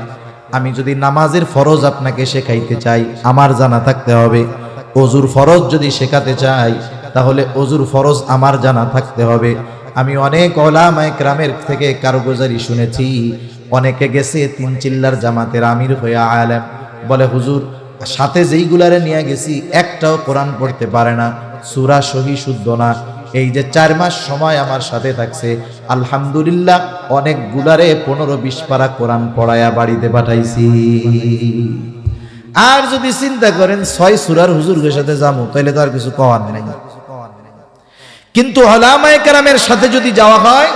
আমি যদি নামাজের ফরজ আপনাকে শেখাইতে চাই, আমার জানা থাকতে হবে। ওযুর ফরজ যদি শেখাতে চাই, তাহলে ওযুর ফরজ আমার জানা থাকতে হবে। আমি অনেক উলামায়ে কেরামের থেকে কারগুজারি শুনেছি, অনেকে গেছে তিন চিল্লার জামাতের আমির হয়ে আলেম, বলে হুজুর সাথে যেইগুলারে নিয়ে গেছি একটাও কোরআন পড়তে পারে না, সূরা সহি শুদ্ধ না। এই যে 4 মাস সময় আমার সাথে থাকছে, আলহামদুলিল্লাহ অনেকগুলারে 15-20 পারা কোরআন পড়ায়া বাড়িতে পাঠাইছি। আর যদি চিন্তা করেন 6 সূরার হুজুরের সাথে যাবো, তাহলে তো আর কিছু কওয়ার নাই। কিন্তু উলামায়ে কেরামের সাথে যদি যাওয়া হয়,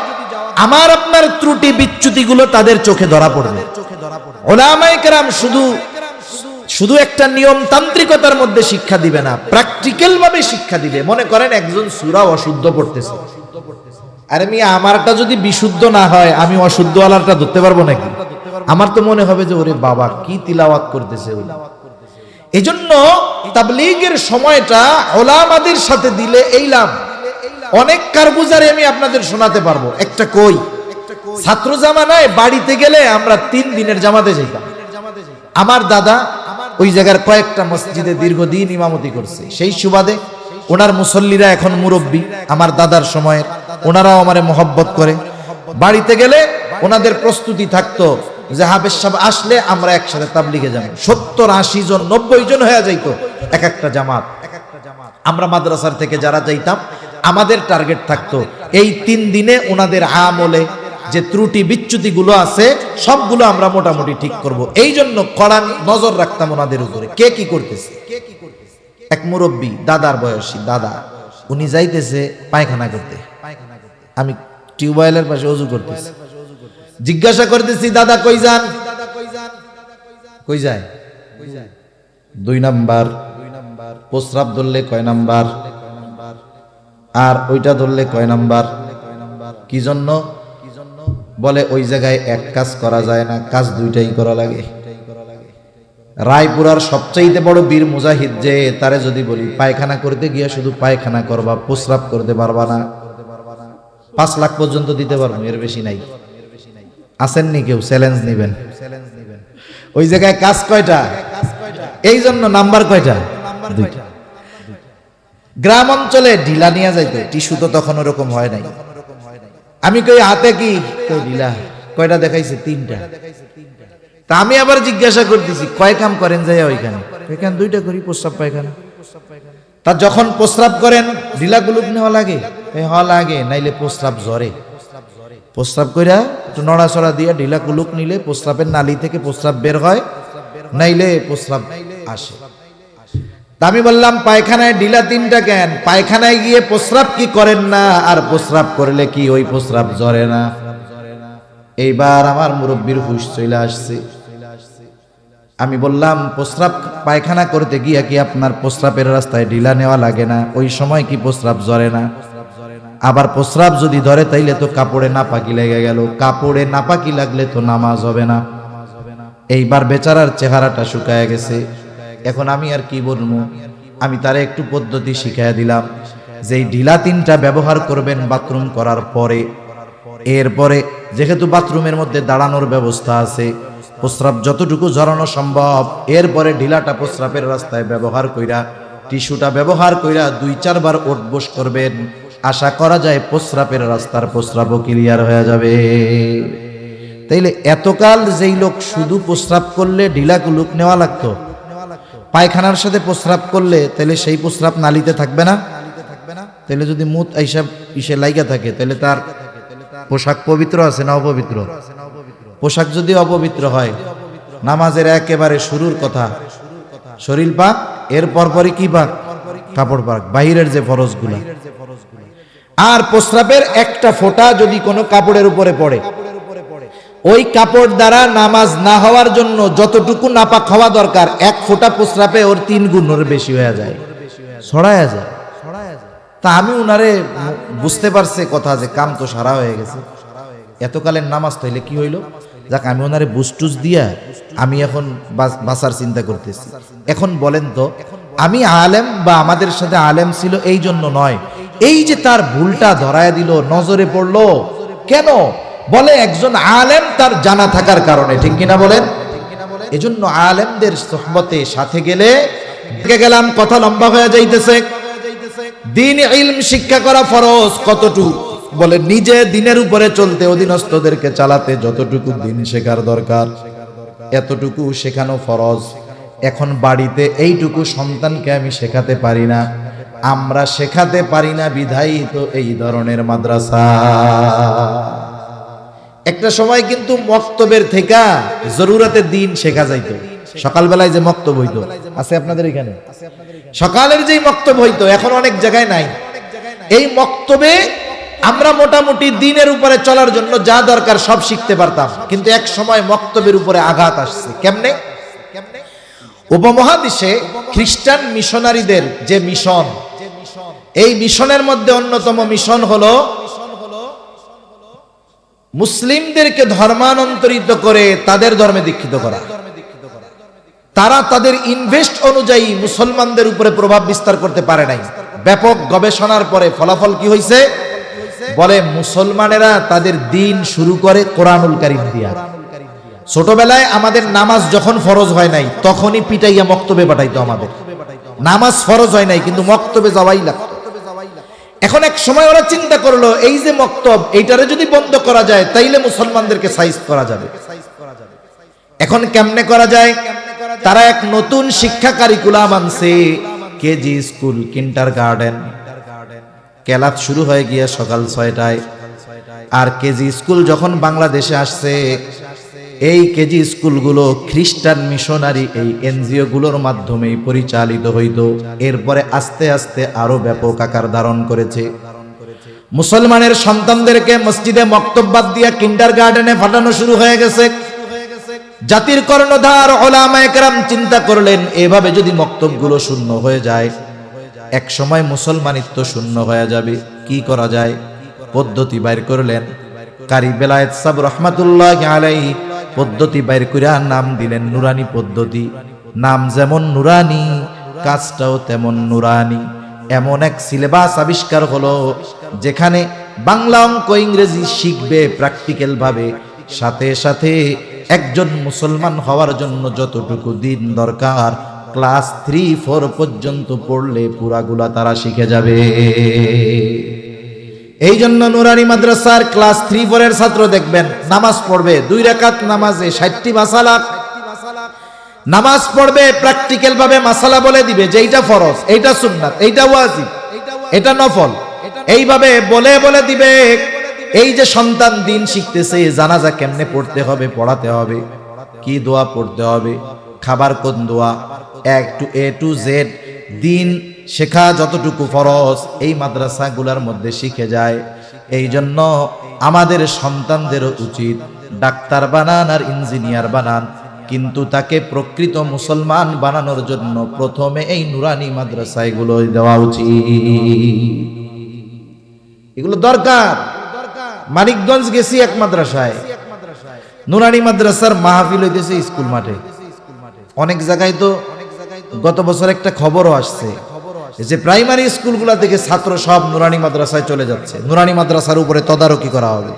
আমার আপনার ত্রুটি বিচ্যুতিগুলো তাদের চোখে ধরা পড়বে। উলামায়ে কেরাম শুধু একটা নিয়মতান্ত্রিকতার মধ্যে শিক্ষা দিবে না, প্র্যাকটিক্যাল ভাবে শিক্ষা দিবে। মনে করেন একজন সূরা অশুদ্ধ পড়তেছে, আরে মিয়া আমারটা যদি বিশুদ্ধ না হয়, আমি অশুদ্ধ ওয়ালাটা ধরতে পারবো নাকি? আমার তো মনে হবে যে ওরে বাবা কি তিলাওয়াত করতেছে। এজন্য তাবলীগের সময়টা উলামাদের সাথে দিলে এই লাভ। অনেক কারগুজারি আমি আপনাদের শোনাতে পারবো। একটা কই, ছাত্র জামানায় বাড়িতে গেলে আমরা 3 দিনের জামাতে যাইতাম। আমার দাদা ওই জায়গার কয়েকটা মসজিদে দীর্ঘদিন ইমামতি করছে, সেই সুবাদে ওনার মুসল্লিরা এখন মুরব্বী, আমার দাদার সময়ের, ওনারাও আমারে মহব্বত করে। বাড়িতে গেলে ওনাদের প্রস্তুতি থাকতো যে হাফেজ সাহেব আসলে আমরা একসাথে তাবলীগে যাব। 70, 80 জন, 90 জন হয়ে যাইতো এক একটা জামাত। আমরা মাদ্রাসার থেকে যারা যাইতাম, আমাদের টার্গেট থাকতো এই 3 দিনে ওনাদের আমলে যে ত্রুটি বিচ্যুতি গুলো আছে সবগুলো আমরা মোটামুটি ঠিক করব। এই জন্য কড়া নজর রাখতাম ওনাদের উপরে, কে কি করতেছে। এক মুরব্বী, দাদার বয়সী দাদা, উনি যাইতেছে পায়খানা করতে, আমি টিউবওয়েলের পাশে ওযু করতেছি। জিজ্ঞাসা করতেছি, দাদা কই যান? কই যায়? 2 নাম্বার। প্রস্রাব ধরলে কয় নাম্বার? আর ওইটা ধরলে কয় নাম্বার? কি জন্য? বলে ওই জায়গায় এক কাজ করা যায় না, কাজ 2টাই করা লাগে। রায়পুরার সবচাইতে বড় বীর মুজাহিদ যে, তারে যদি বলি পায়খানা করতে গিয়া শুধু পায়খানা করবা, প্রস্রাব করতে পারবা না, 5 লাখ পর্যন্ত দিতে পারবো, এর বেশি নাই। আসেননি কেউ? চ্যালেঞ্জ নিবেন। ওই জায়গায় কাজ কয়টা? এই জন্য নাম্বার কয়টা? 2টা। গ্রাম অঞ্চলে ঢিলা নিয়ে যাইতে, টিস্যু তো তখন ওরকম হয় নাই। আমি কই হাতে কি? কই ঢিলা। কয়টা দেখাইছে? 3টা। তা আমি আবার জিজ্ঞাসা করতেছি, কয় কাম করেন যাই ওইখানে? ওইখানে 2টা করি, প্রস্রাব পায়খানা। তা যখন প্রস্রাব করেন ঢিলা গুলুক নেওয়া লাগে? হওয়া লাগে, নাইলে প্রস্রাব জ্বরে। প্রস্রাব কইরা একটু নড়াচড়া দিয়ে ঢিলা কুলুক নিলে প্রস্রাবের নালী থেকে প্রস্রাব বের হয়, নাইলে প্রস্রাব আসে। আমি বললাম পায়খানায় ঢিলা 3টা কেন? পায়খানায় গিয়ে প্রস্রাব কি করেন না? আর প্রস্রাব করলে কি ওই প্রস্রাব জ্বরে না? এইবার আমার মুরব্বির হুঁশ চলে আসছে। আমি বললাম, প্রস্রাব পায়খানা করতে গিয়া কি আপনার প্রস্রাবের রাস্তায় ঢিলা নেওয়া লাগে না? ওই সময় কি প্রস্রাব জ্বরে না? আবার প্রস্রাব যদি ধরে তাইলে তো কাপড়ে নাপাকি লেগে গেল, কাপড়ে নাপাকি লাগলে তো নামাজ হবে না। এইবার বেচারার চেহারাটা শুকায় গেছে। এখন আমি আর কি বলবো? আমি তারে একটু পদ্ধতি শিখাইয়া দিলাম, যেই ঢিলা 3টা ব্যবহার করবেন বাথরুম করার পরে। এরপরে যেহেতু বাথরুমের মধ্যে দাঁড়ানোর ব্যবস্থা আছে, প্রস্রাব যতটুকু ঝরানো সম্ভব, এরপরে ঢিলাটা প্রস্রাবের রাস্তায় ব্যবহার কইরা, টিস্যুটা ব্যবহার কইরা 2-4 বার ওঠবোস করবেন। আশা করা যায় প্রস্রাবের রাস্তার প্রস্রাবও ক্লিয়ার হয়ে যাবে। তাইলে এতকাল যেই লোক শুধু প্রস্রাব করলে ঢিলা কুলুক নেওয়া লাগতো, পায়খানার সাথে প্রস্রাব করলে তাহলে সেই প্রস্রাব নালীতে থাকবে না। তাহলে যদি মুত এইসব ইসে লাইগা থাকে, তাহলে তার পোশাক পবিত্র আছে না অপবিত্র? পোশাক যদি অপবিত্র হয়, নামাজের একেবারে শুরুর কথা শরীর পাক, এর পরপরই কি পাক? কাপড় পাক, বাহিরের যে ফরজগুলা। আর প্রস্রাবের একটা ফোঁটা যদি কোনো কাপড়ের উপরে পড়ে, ওই কাপড় দ্বারা নামাজ না হওয়ার জন্য যতটুকু নাপাক হওয়া দরকার, 1 ফোঁটা প্রস্রাবে ওর 3 গুণের বেশি হয়ে যায়, ছড়ায়া যায়। তা আমি উনারে বুঝতে পারছে কথা যে কাম তো সারা হয়ে গেছে, এতকালের নামাজ তাইলে কি হইল, যাক আমি ওনারে বুস্টুস দিয়া আমি এখন বাঁচার চিন্তা করতেছি। এখন বলেন তো, আমি আলেম বা আমাদের সাথে আলেম ছিল এই জন্য নয়, এই যে তার ভুলটা ধরায় দিল, নজরে পড়লো কেন, বলে একজন আলেম তার জানা থাকার কারণে, ঠিক কিনা বলেন? এজন্য আলেমদের সোহবতে সাথে গেলে গেলাম, কথা লম্বা হয়ে যাইতেছে। দ্বীন ইলম শিক্ষা করা ফরজ কতটুকু, বলে নিজে দ্বীনের উপরে চলতে, অধীনস্থদেরকে চালাতে যতটুকু দ্বীন শেখার দরকার এতটুকু শেখানো ফরজ। এখন বাড়িতে এইটুকু সন্তানকে আমি শেখাতে পারি না, আমরা শেখাতে পারি না বিধায়ী তো এই ধরনের মাদ্রাসা। একটা সময় কিন্তু মক্তবের থেকে জরুরতে দ্বীন শেখা যাইতো, সকালবেলায় যে মক্তব হইতো, আছে আপনাদের এখানে সকালের যেই মক্তব হইতো, এখন অনেক জায়গায় নাই। এই মক্তবে আমরা মোটামুটি দ্বীনের উপরে চলার জন্য যা দরকার সব শিখতে পারতাম, কিন্তু এক সময় মক্তবের উপরে আঘাত আসছে। কেমনে? উপমহাদেশে খ্রিস্টান মিশনারিদের যে মিশন, এই মিশনের মধ্যে অন্যতম মিশন হলো মুসলিমদেরকে ধর্মান্তরিত করে তাদের ধর্মে দীক্ষিত করা। তারা তাদের ইনভেস্ট অনুযায়ী মুসলমানদের উপরে প্রভাব বিস্তার করতে পারে নাই। ব্যাপক গবেষণার পরে ফলাফল কি হয়েছে, বলে মুসলমানেরা তাদের দিন শুরু করে কোরআনুল কারীম দিয়া। ছোটবেলায় আমাদের নামাজ যখন ফরজ হয় নাই তখনই পিটাইয়া মক্তবে পাঠাইতো আমাদের। নামাজ ফরজ হয় নাই কিন্তু মক্তবে যাওয়াই লাগতো। এখন এক সময় ওরা চিন্তা করলো, এই যে মক্তব, এইটারে যদি বন্ধ করা যায় তাইলে মুসলমানদেরকে সাইজ করা যাবে। এখন কেমনে করা যায়? তারা এক নতুন শিক্ষা কারিকুলাম আনছে, কেজি স্কুল, কিন্ডারগার্টেন। ক্লাস শুরু হয়ে গিয়া সকাল 6টায়। আর কেজি স্কুল যখন বাংলাদেশে আসছে, এই কেজি স্কুলগুলো খ্রিস্টান মিশনারি এই এনজিও গুলোর মাধ্যমেই পরিচালিত হইত। এরপরে আস্তে আস্তে আরো ব্যাপক আকার ধারণ করেছে। মুসলমানের সন্তানদেরকে মসজিদে মক্তব বাদ দিয়া কিন্ডারগার্টেনে পাঠানো শুরু হয়ে গেছে। জাতির কর্ণধার উলামায়ে কেরাম চিন্তা করলেন, এভাবে যদি মক্তবগুলো শূন্য হয়ে যায় এক সময় মুসলমানিত্ব শূন্য হয়ে যাবে, কি করা যায়? পদ্ধতি বাইর করলেন। কারি বেলায়েত সাহেব রহমাতুল্লাহি আলাইহি পদ্ধতি বাইর কইরা নাম দিলেন নুরানি পদ্ধতি। নাম যেমন নুরানি, কাজটাও তেমন নুরানি। এমন এক সিলেবাস আবিষ্কার হলো যেখানে বাংলা, অঙ্ক, ইংরেজি শিখবে প্র্যাকটিক্যাল ভাবে, সাথে সাথে একজন মুসলমান হওয়ার জন্য যতটুকু দিন দরকার ক্লাস 3-4 পর্যন্ত পড়লে পুরাগুলা তারা শিখে যাবে। এই জন্য নুরানি মাদ্রাসার ক্লাস 3-4 এর ছাত্র দেখবেন নামাজ পড়বে 2 রাকাত নামাজে 60টি মাসালা, নামাজ পড়বে প্র্যাকটিক্যাল ভাবে, মাসালা বলে দিবে যে এইটা ফরজ, এইটা সুন্নাত, এইটা ওয়াজিব, এটা নফল, এইভাবে বলে বলে দিবে। এই যে সন্তান দিন শিখতেছে, জানাজা কেমনে পড়তে হবে, পড়াতে হবে, কি দোয়া পড়তে হবে, খাবার কোন দোয়া, A to Z দিন শেখা যতটুকু ফরজ এই মাদ্রাসাগুলোর মধ্যে শিখে যায়। এই জন্য আমাদের সন্তানদেরও উচিত ডাক্তার বানান আর ইঞ্জিনিয়ার বানান, কিন্তু তাকে প্রকৃত মুসলমান বানানোর জন্য প্রথমে এই নুরানি মাদ্রাসাগুলো দেওয়া উচিত। এগুলো দরকার। মানিকগঞ্জ গেছি এক মাদ্রাসায়, নুরানি মাদ্রাসার মাহফিল হইতেছে স্কুল মাঠে। অনেক জায়গায় তো গত বছর একটা খবরও আসছে যে প্রাইমারি স্কুলগুলা থেকে ছাত্র সব নুরানি মাদ্রাসায় চলে যাচ্ছে, নুরানি মাদ্রাসার উপরে তদারকি করা হবে।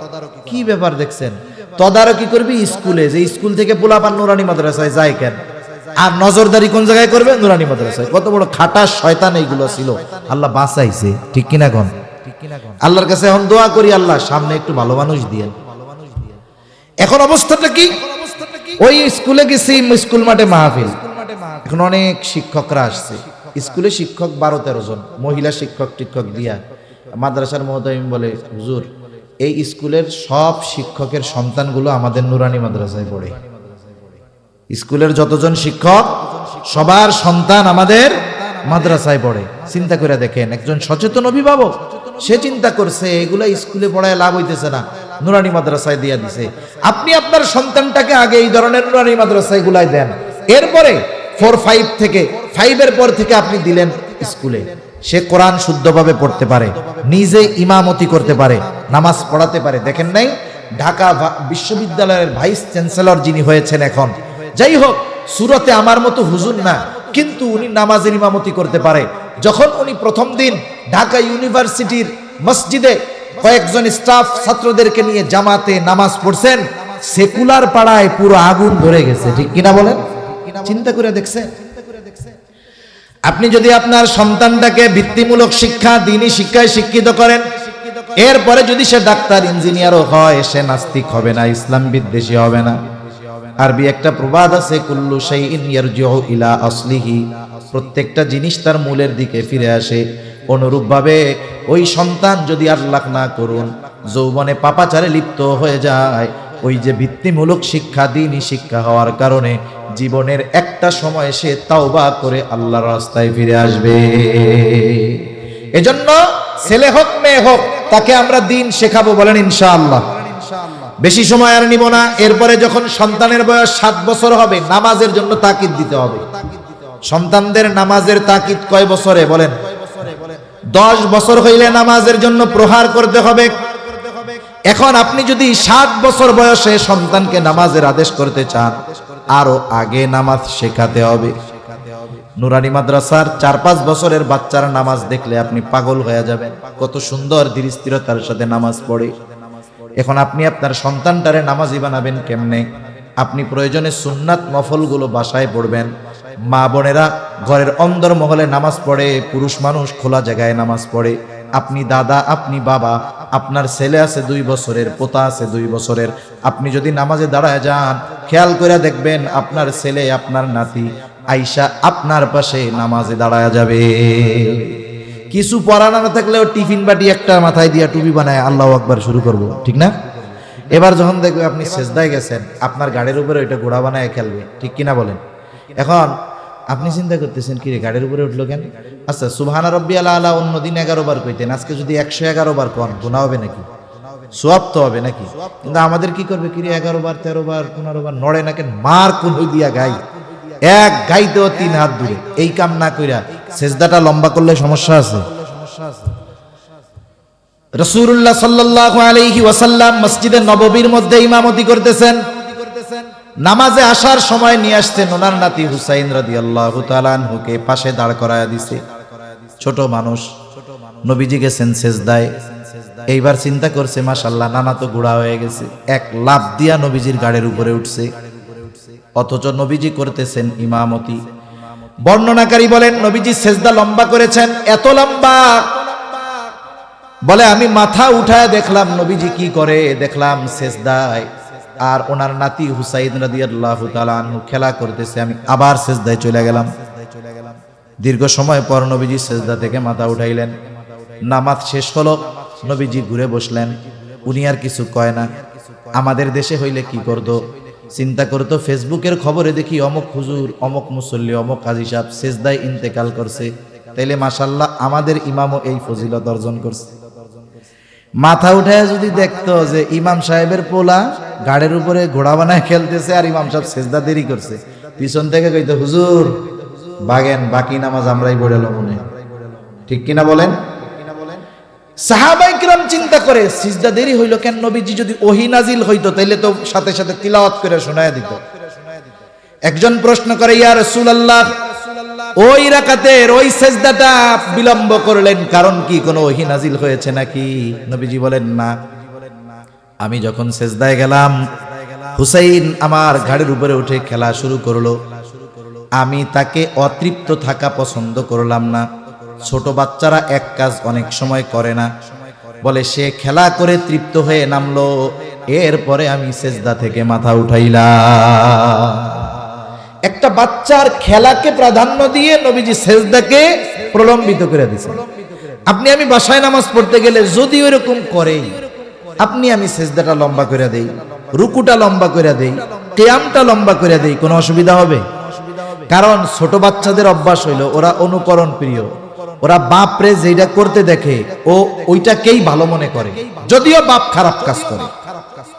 কি ব্যাপার দেখছেন? তদারকি করবি স্কুলে, যে স্কুল থেকে পোলাপান নুরানি মাদ্রাসায় যায় কেন? আর নজরদারি কোন জায়গায় করবে? নুরানি মাদ্রাসায়। কত বড় খাটা শয়তান এইগুলো ছিল, আল্লাহ বাঁচাইছে, ঠিক কিনা কোন? আল্লাহর কাছে এখন দোয়া করি, আল্লাহ সামনে একটু ভালো মানুষ দিয়েন। এখন অবস্থাটা কি? ওই স্কুলে গেছি, স্কুল মাঠে মাহফিল, এখন অনেক শিক্ষকরা আসছে, স্কুলে শিক্ষক 12-13 জন, মহিলা শিক্ষক টিক্ষক দিয়া। মাদ্রাসার মহোদয় বলে, হুজুর এই স্কুলের সব শিক্ষকের সন্তানগুলো আমাদের নুরানি মাদ্রাসায় পড়ে। স্কুলের যতজন শিক্ষক সবার সন্তান আমাদের মাদ্রাসায় পড়ে। চিন্তা করে দেখেন, একজন সচেতন অভিভাবক সে চিন্তা করছে এগুলা স্কুলে পড়ায় লাভ হইতেছে না, নুরানি মাদ্রাসায় দিয়ে দিছে। আপনি আপনার সন্তানটাকে আগে এই ধরনের নুরানি মাদ্রাসায় গুলাই দেন, এরপরে 4-5 থেকে 5 এর পর থেকে আপনি দিলেন স্কুলে, সে কোরআন শুদ্ধভাবে পড়তে পারে, নিজে ইমামতি করতে পারে, নামাজ পড়াতে পারে। দেখেন নাই ঢাকা বিশ্ববিদ্যালয়ের ভাইস চ্যান্সেলর যিনি হয়েছেন এখন, যাই হোক সুরতে আমার মতো হুজুর না, কিন্তু উনি নামাজের ইমামতি করতে পারে। যখন উনি প্রথম দিন ঢাকা ইউনিভার্সিটির মসজিদে কয়েকজন স্টাফ ছাত্রদেরকে নিয়ে জামাতে নামাজ পড়ছেন, সেকুলার পাড়ায় পুরো আগুন ধরে গেছে। ঠিক কিনা বলেন? চিন্তা করে দেখছেন? আপনি যদি আপনার সন্তানটাকে ভিত্তিমূলক শিক্ষা, দ্বীনি শিক্ষায় শিক্ষিত করেন, এরপরে যদি সে ডাক্তার ইঞ্জিনিয়ারও হয়, সে নাস্তিক হবে না, ইসলাম বিদ্বেষী হবে না। আরবি একটা প্রবাদ আছে, কুল্লু শাইইন ইয়ারজিউ ইলা আসলিহি, প্রত্যেকটা জিনিস তার মূলের দিকে ফিরে আসে। অনুরূপভাবে ওই সন্তান যদি আল্লাহ না করুন যৌবনে পাপাচারে লিপ্ত হয়ে যায়, ওই যে ভিত্তিমূলক শিক্ষা, দ্বীনি শিক্ষা হওয়ার কারণে জীবনের একটা সময় সে তাওবা করে আল্লাহর রাস্তায় ফিরে আসবে। এজন্য ছেলে হোক মেয়ে হোক তাকে আমরা দ্বীন শেখাবো, বলেন ইনশাআল্লাহ। বেশি সময় আর নিব না। এরপরে যখন সন্তানের বয়স 7 বছর হবে, নামাজের জন্য তাকিদ দিতে হবে। সন্তানদের নামাজের তাকিদ কয় বছরে বলেন? 10 বছর হইলে নামাজের জন্য প্রহার করতে হবে। এখন আপনি যদি 7 বছর বয়সে সন্তানকে নামাজের আদেশ করতে চান, আরো আগে নামাজ শেখাতে হবে। নুরানি মাদ্রাসার 4-5 বছরের বাচ্চারা নামাজ দেখলে আপনি পাগল হয়ে যাবেন, কত সুন্দর ধীর স্থিরতার সাথে নামাজ পড়ে। এখন আপনি আপনার সন্তানটারে নামাজি বানাবেন কেমনে? আপনি প্রয়োজনে সুন্নাত নফলগুলো বাসায় পড়বেন। মা বোনেরা ঘরের অন্দর মহলে নামাজ পড়ে, পুরুষ মানুষ খোলা জায়গায় নামাজ পড়ে। আপনি দাদা, আপনি বাবা, আপনার ছেলে আছে 2 বছরের, পোতা আছে 2 বছরের, আপনি যদি নামাজে দাঁড়ায় যান, খেয়াল করে দেখবেন আপনার ছেলে, আপনার নাতি আইসা আপনার পাশে নামাজে দাঁড়ায় যাবে। কিছু পড়ানো না থাকলেও টিফিন বাটি একটা মাথায় দিয়া টুপি বানায় আল্লাহু আকবার শুরু করব, ঠিক না? এবার যখন দেখবে আপনি সেজদায় গেছেন, আপনার গাড়ির উপরে ওইটা ঘোড়া বানায় খেলবে, ঠিক কিনা বলেন? এখন আপনি চিন্তা করতেছেন, কি রে গাড়ির উপরে উঠলো কেন? আচ্ছা, সুবহানা রাব্বিয়াল আলা অন্যদিন 11 বার কইতেন, আজকে যদি 111 বার কোন গুনাহ হবে নাকি? সওয়াব তো হবে নাকি? কিন্তু আমাদের কি করবে, কি রে 11 বার 13 বার 15 বার নড়ে না কেন? মার কোন দিয়া গাই, এক গাইতেও 3 হাত দূরে। এই কাম না কইরা সেজদাটা লম্বা করলে সমস্যা আছে। রাসূলুল্লাহ সাল্লাল্লাহু আলাইহি ওয়াসাল্লাম মসজিদে নববীর মধ্যে ইমামতি করতেছেন। নামাজে আসার সময় নিয়ে আসতেন ওনার নাতি হুসাইন রাদিয়াল্লাহু তাআলা আনহুকে, পাশে দাঁড় করায়া দিছে। ছোট মানুষ, নবীজি গেছেন সেজদায়। এইবার চিন্তা করছে, মাশাআল্লাহ নানা তো বুড়া হয়ে গেছে, এক লাফ দিয়া নবীজির গাড়ির উপরে উঠছে। অথচ নবীজি করতেছেন ইমামতি। বর্ণনাকারী বলেন নবীজি সেজদা লম্বা করেছেন, এত লম্বা, বলে আমি মাথা উঠায় দেখলাম নবীজি কি করে, দেখলাম সেজদায় আর ওনার নাতি হুসাইন রাদিয়াল্লাহু তাআলা আনহু খেলা করতেছে। আমি আবার সেজদায় চলে গেলাম। দীর্ঘ সময় পর নবীজি সেজদা থেকে মাথা উঠাইলেন। নামাজ শেষ হলো, নবীজি ঘুরে বসলেন। উনি আর কিছু কয় না। আমাদের দেশে হইলে কি করতো? চিন্তা করতো, ফেসবুকের খবরে দেখি অমুক হুজুর, অমুক মুসল্লি, অমুক কাজী সাহেব সেজদায় ইন্তেকাল করছে, তাইলে মাশাআল্লাহ আমাদের ইমামও এই ফজিলত অর্জন করছে। মাথা উঠায় যদি দেখতো যে ইমাম সাহেবের পোলা গাড়ির উপরে ঘোড়া বানায় খেলতেছে আর ইমাম সাহেব সেজদা দেরি করছে, পিছন থেকে কইতো, হুজুর বাগেন, বাকি নামাজ আমরাই পড়ালো মনে, ঠিক কিনা বলেন? সাহাবায়ে কিরাম চিন্তা করে, সিজদা দেরি হইল কেন? নবীজি যদি ওহী নাজিল হইতো তাইলে তো সাথে সাথে তিলাওয়াত করে শোনায় দিত। একজন প্রশ্ন করে, ইয়া রাসূলুল্লাহ, ওই রাকাতের ওই সেজদাটা বিলম্ব করলেন কারণ কি, কোনো ওহী নাজিল হয়েছে নাকি? নবীজি বলেন, না। আমি যখন সেজদায় গেলাম, হুসাইন আমার ঘাড়ের উপরে উঠে খেলা শুরু করলো। আমি তাকে অতৃপ্ত থাকা পছন্দ করলাম না। ছোট বাচ্চারা এক কাজ অনেক সময় করে না, বলে সে খেলা করে তৃপ্ত হয়ে নামলো, এরপরে আমি সেজদা থেকে মাথা উঠাইলাম। একটা বাচ্চার খেলাকে প্রাধান্য দিয়ে নবীজি সেজদাকে প্রলম্বিত করে দিয়েছে। আপনি আমি বাসায় নামাজ পড়তে গেলে যদি ওইরকম করে, আপনি আমি সেজদাটা লম্বা করে দেই, রুকুটা লম্বা করে দেই, কিয়ামটা লম্বা করে দেই, কোনো অসুবিধা হবে? কারণ ছোট বাচ্চাদের অভ্যাস হইলো ওরা অনুকরণ প্রিয়। ওরা বাপরে যেটা করতে দেখে ও ওইটাকেই ভালো মনে করে, যদিও বাপ খারাপ কাজ করে।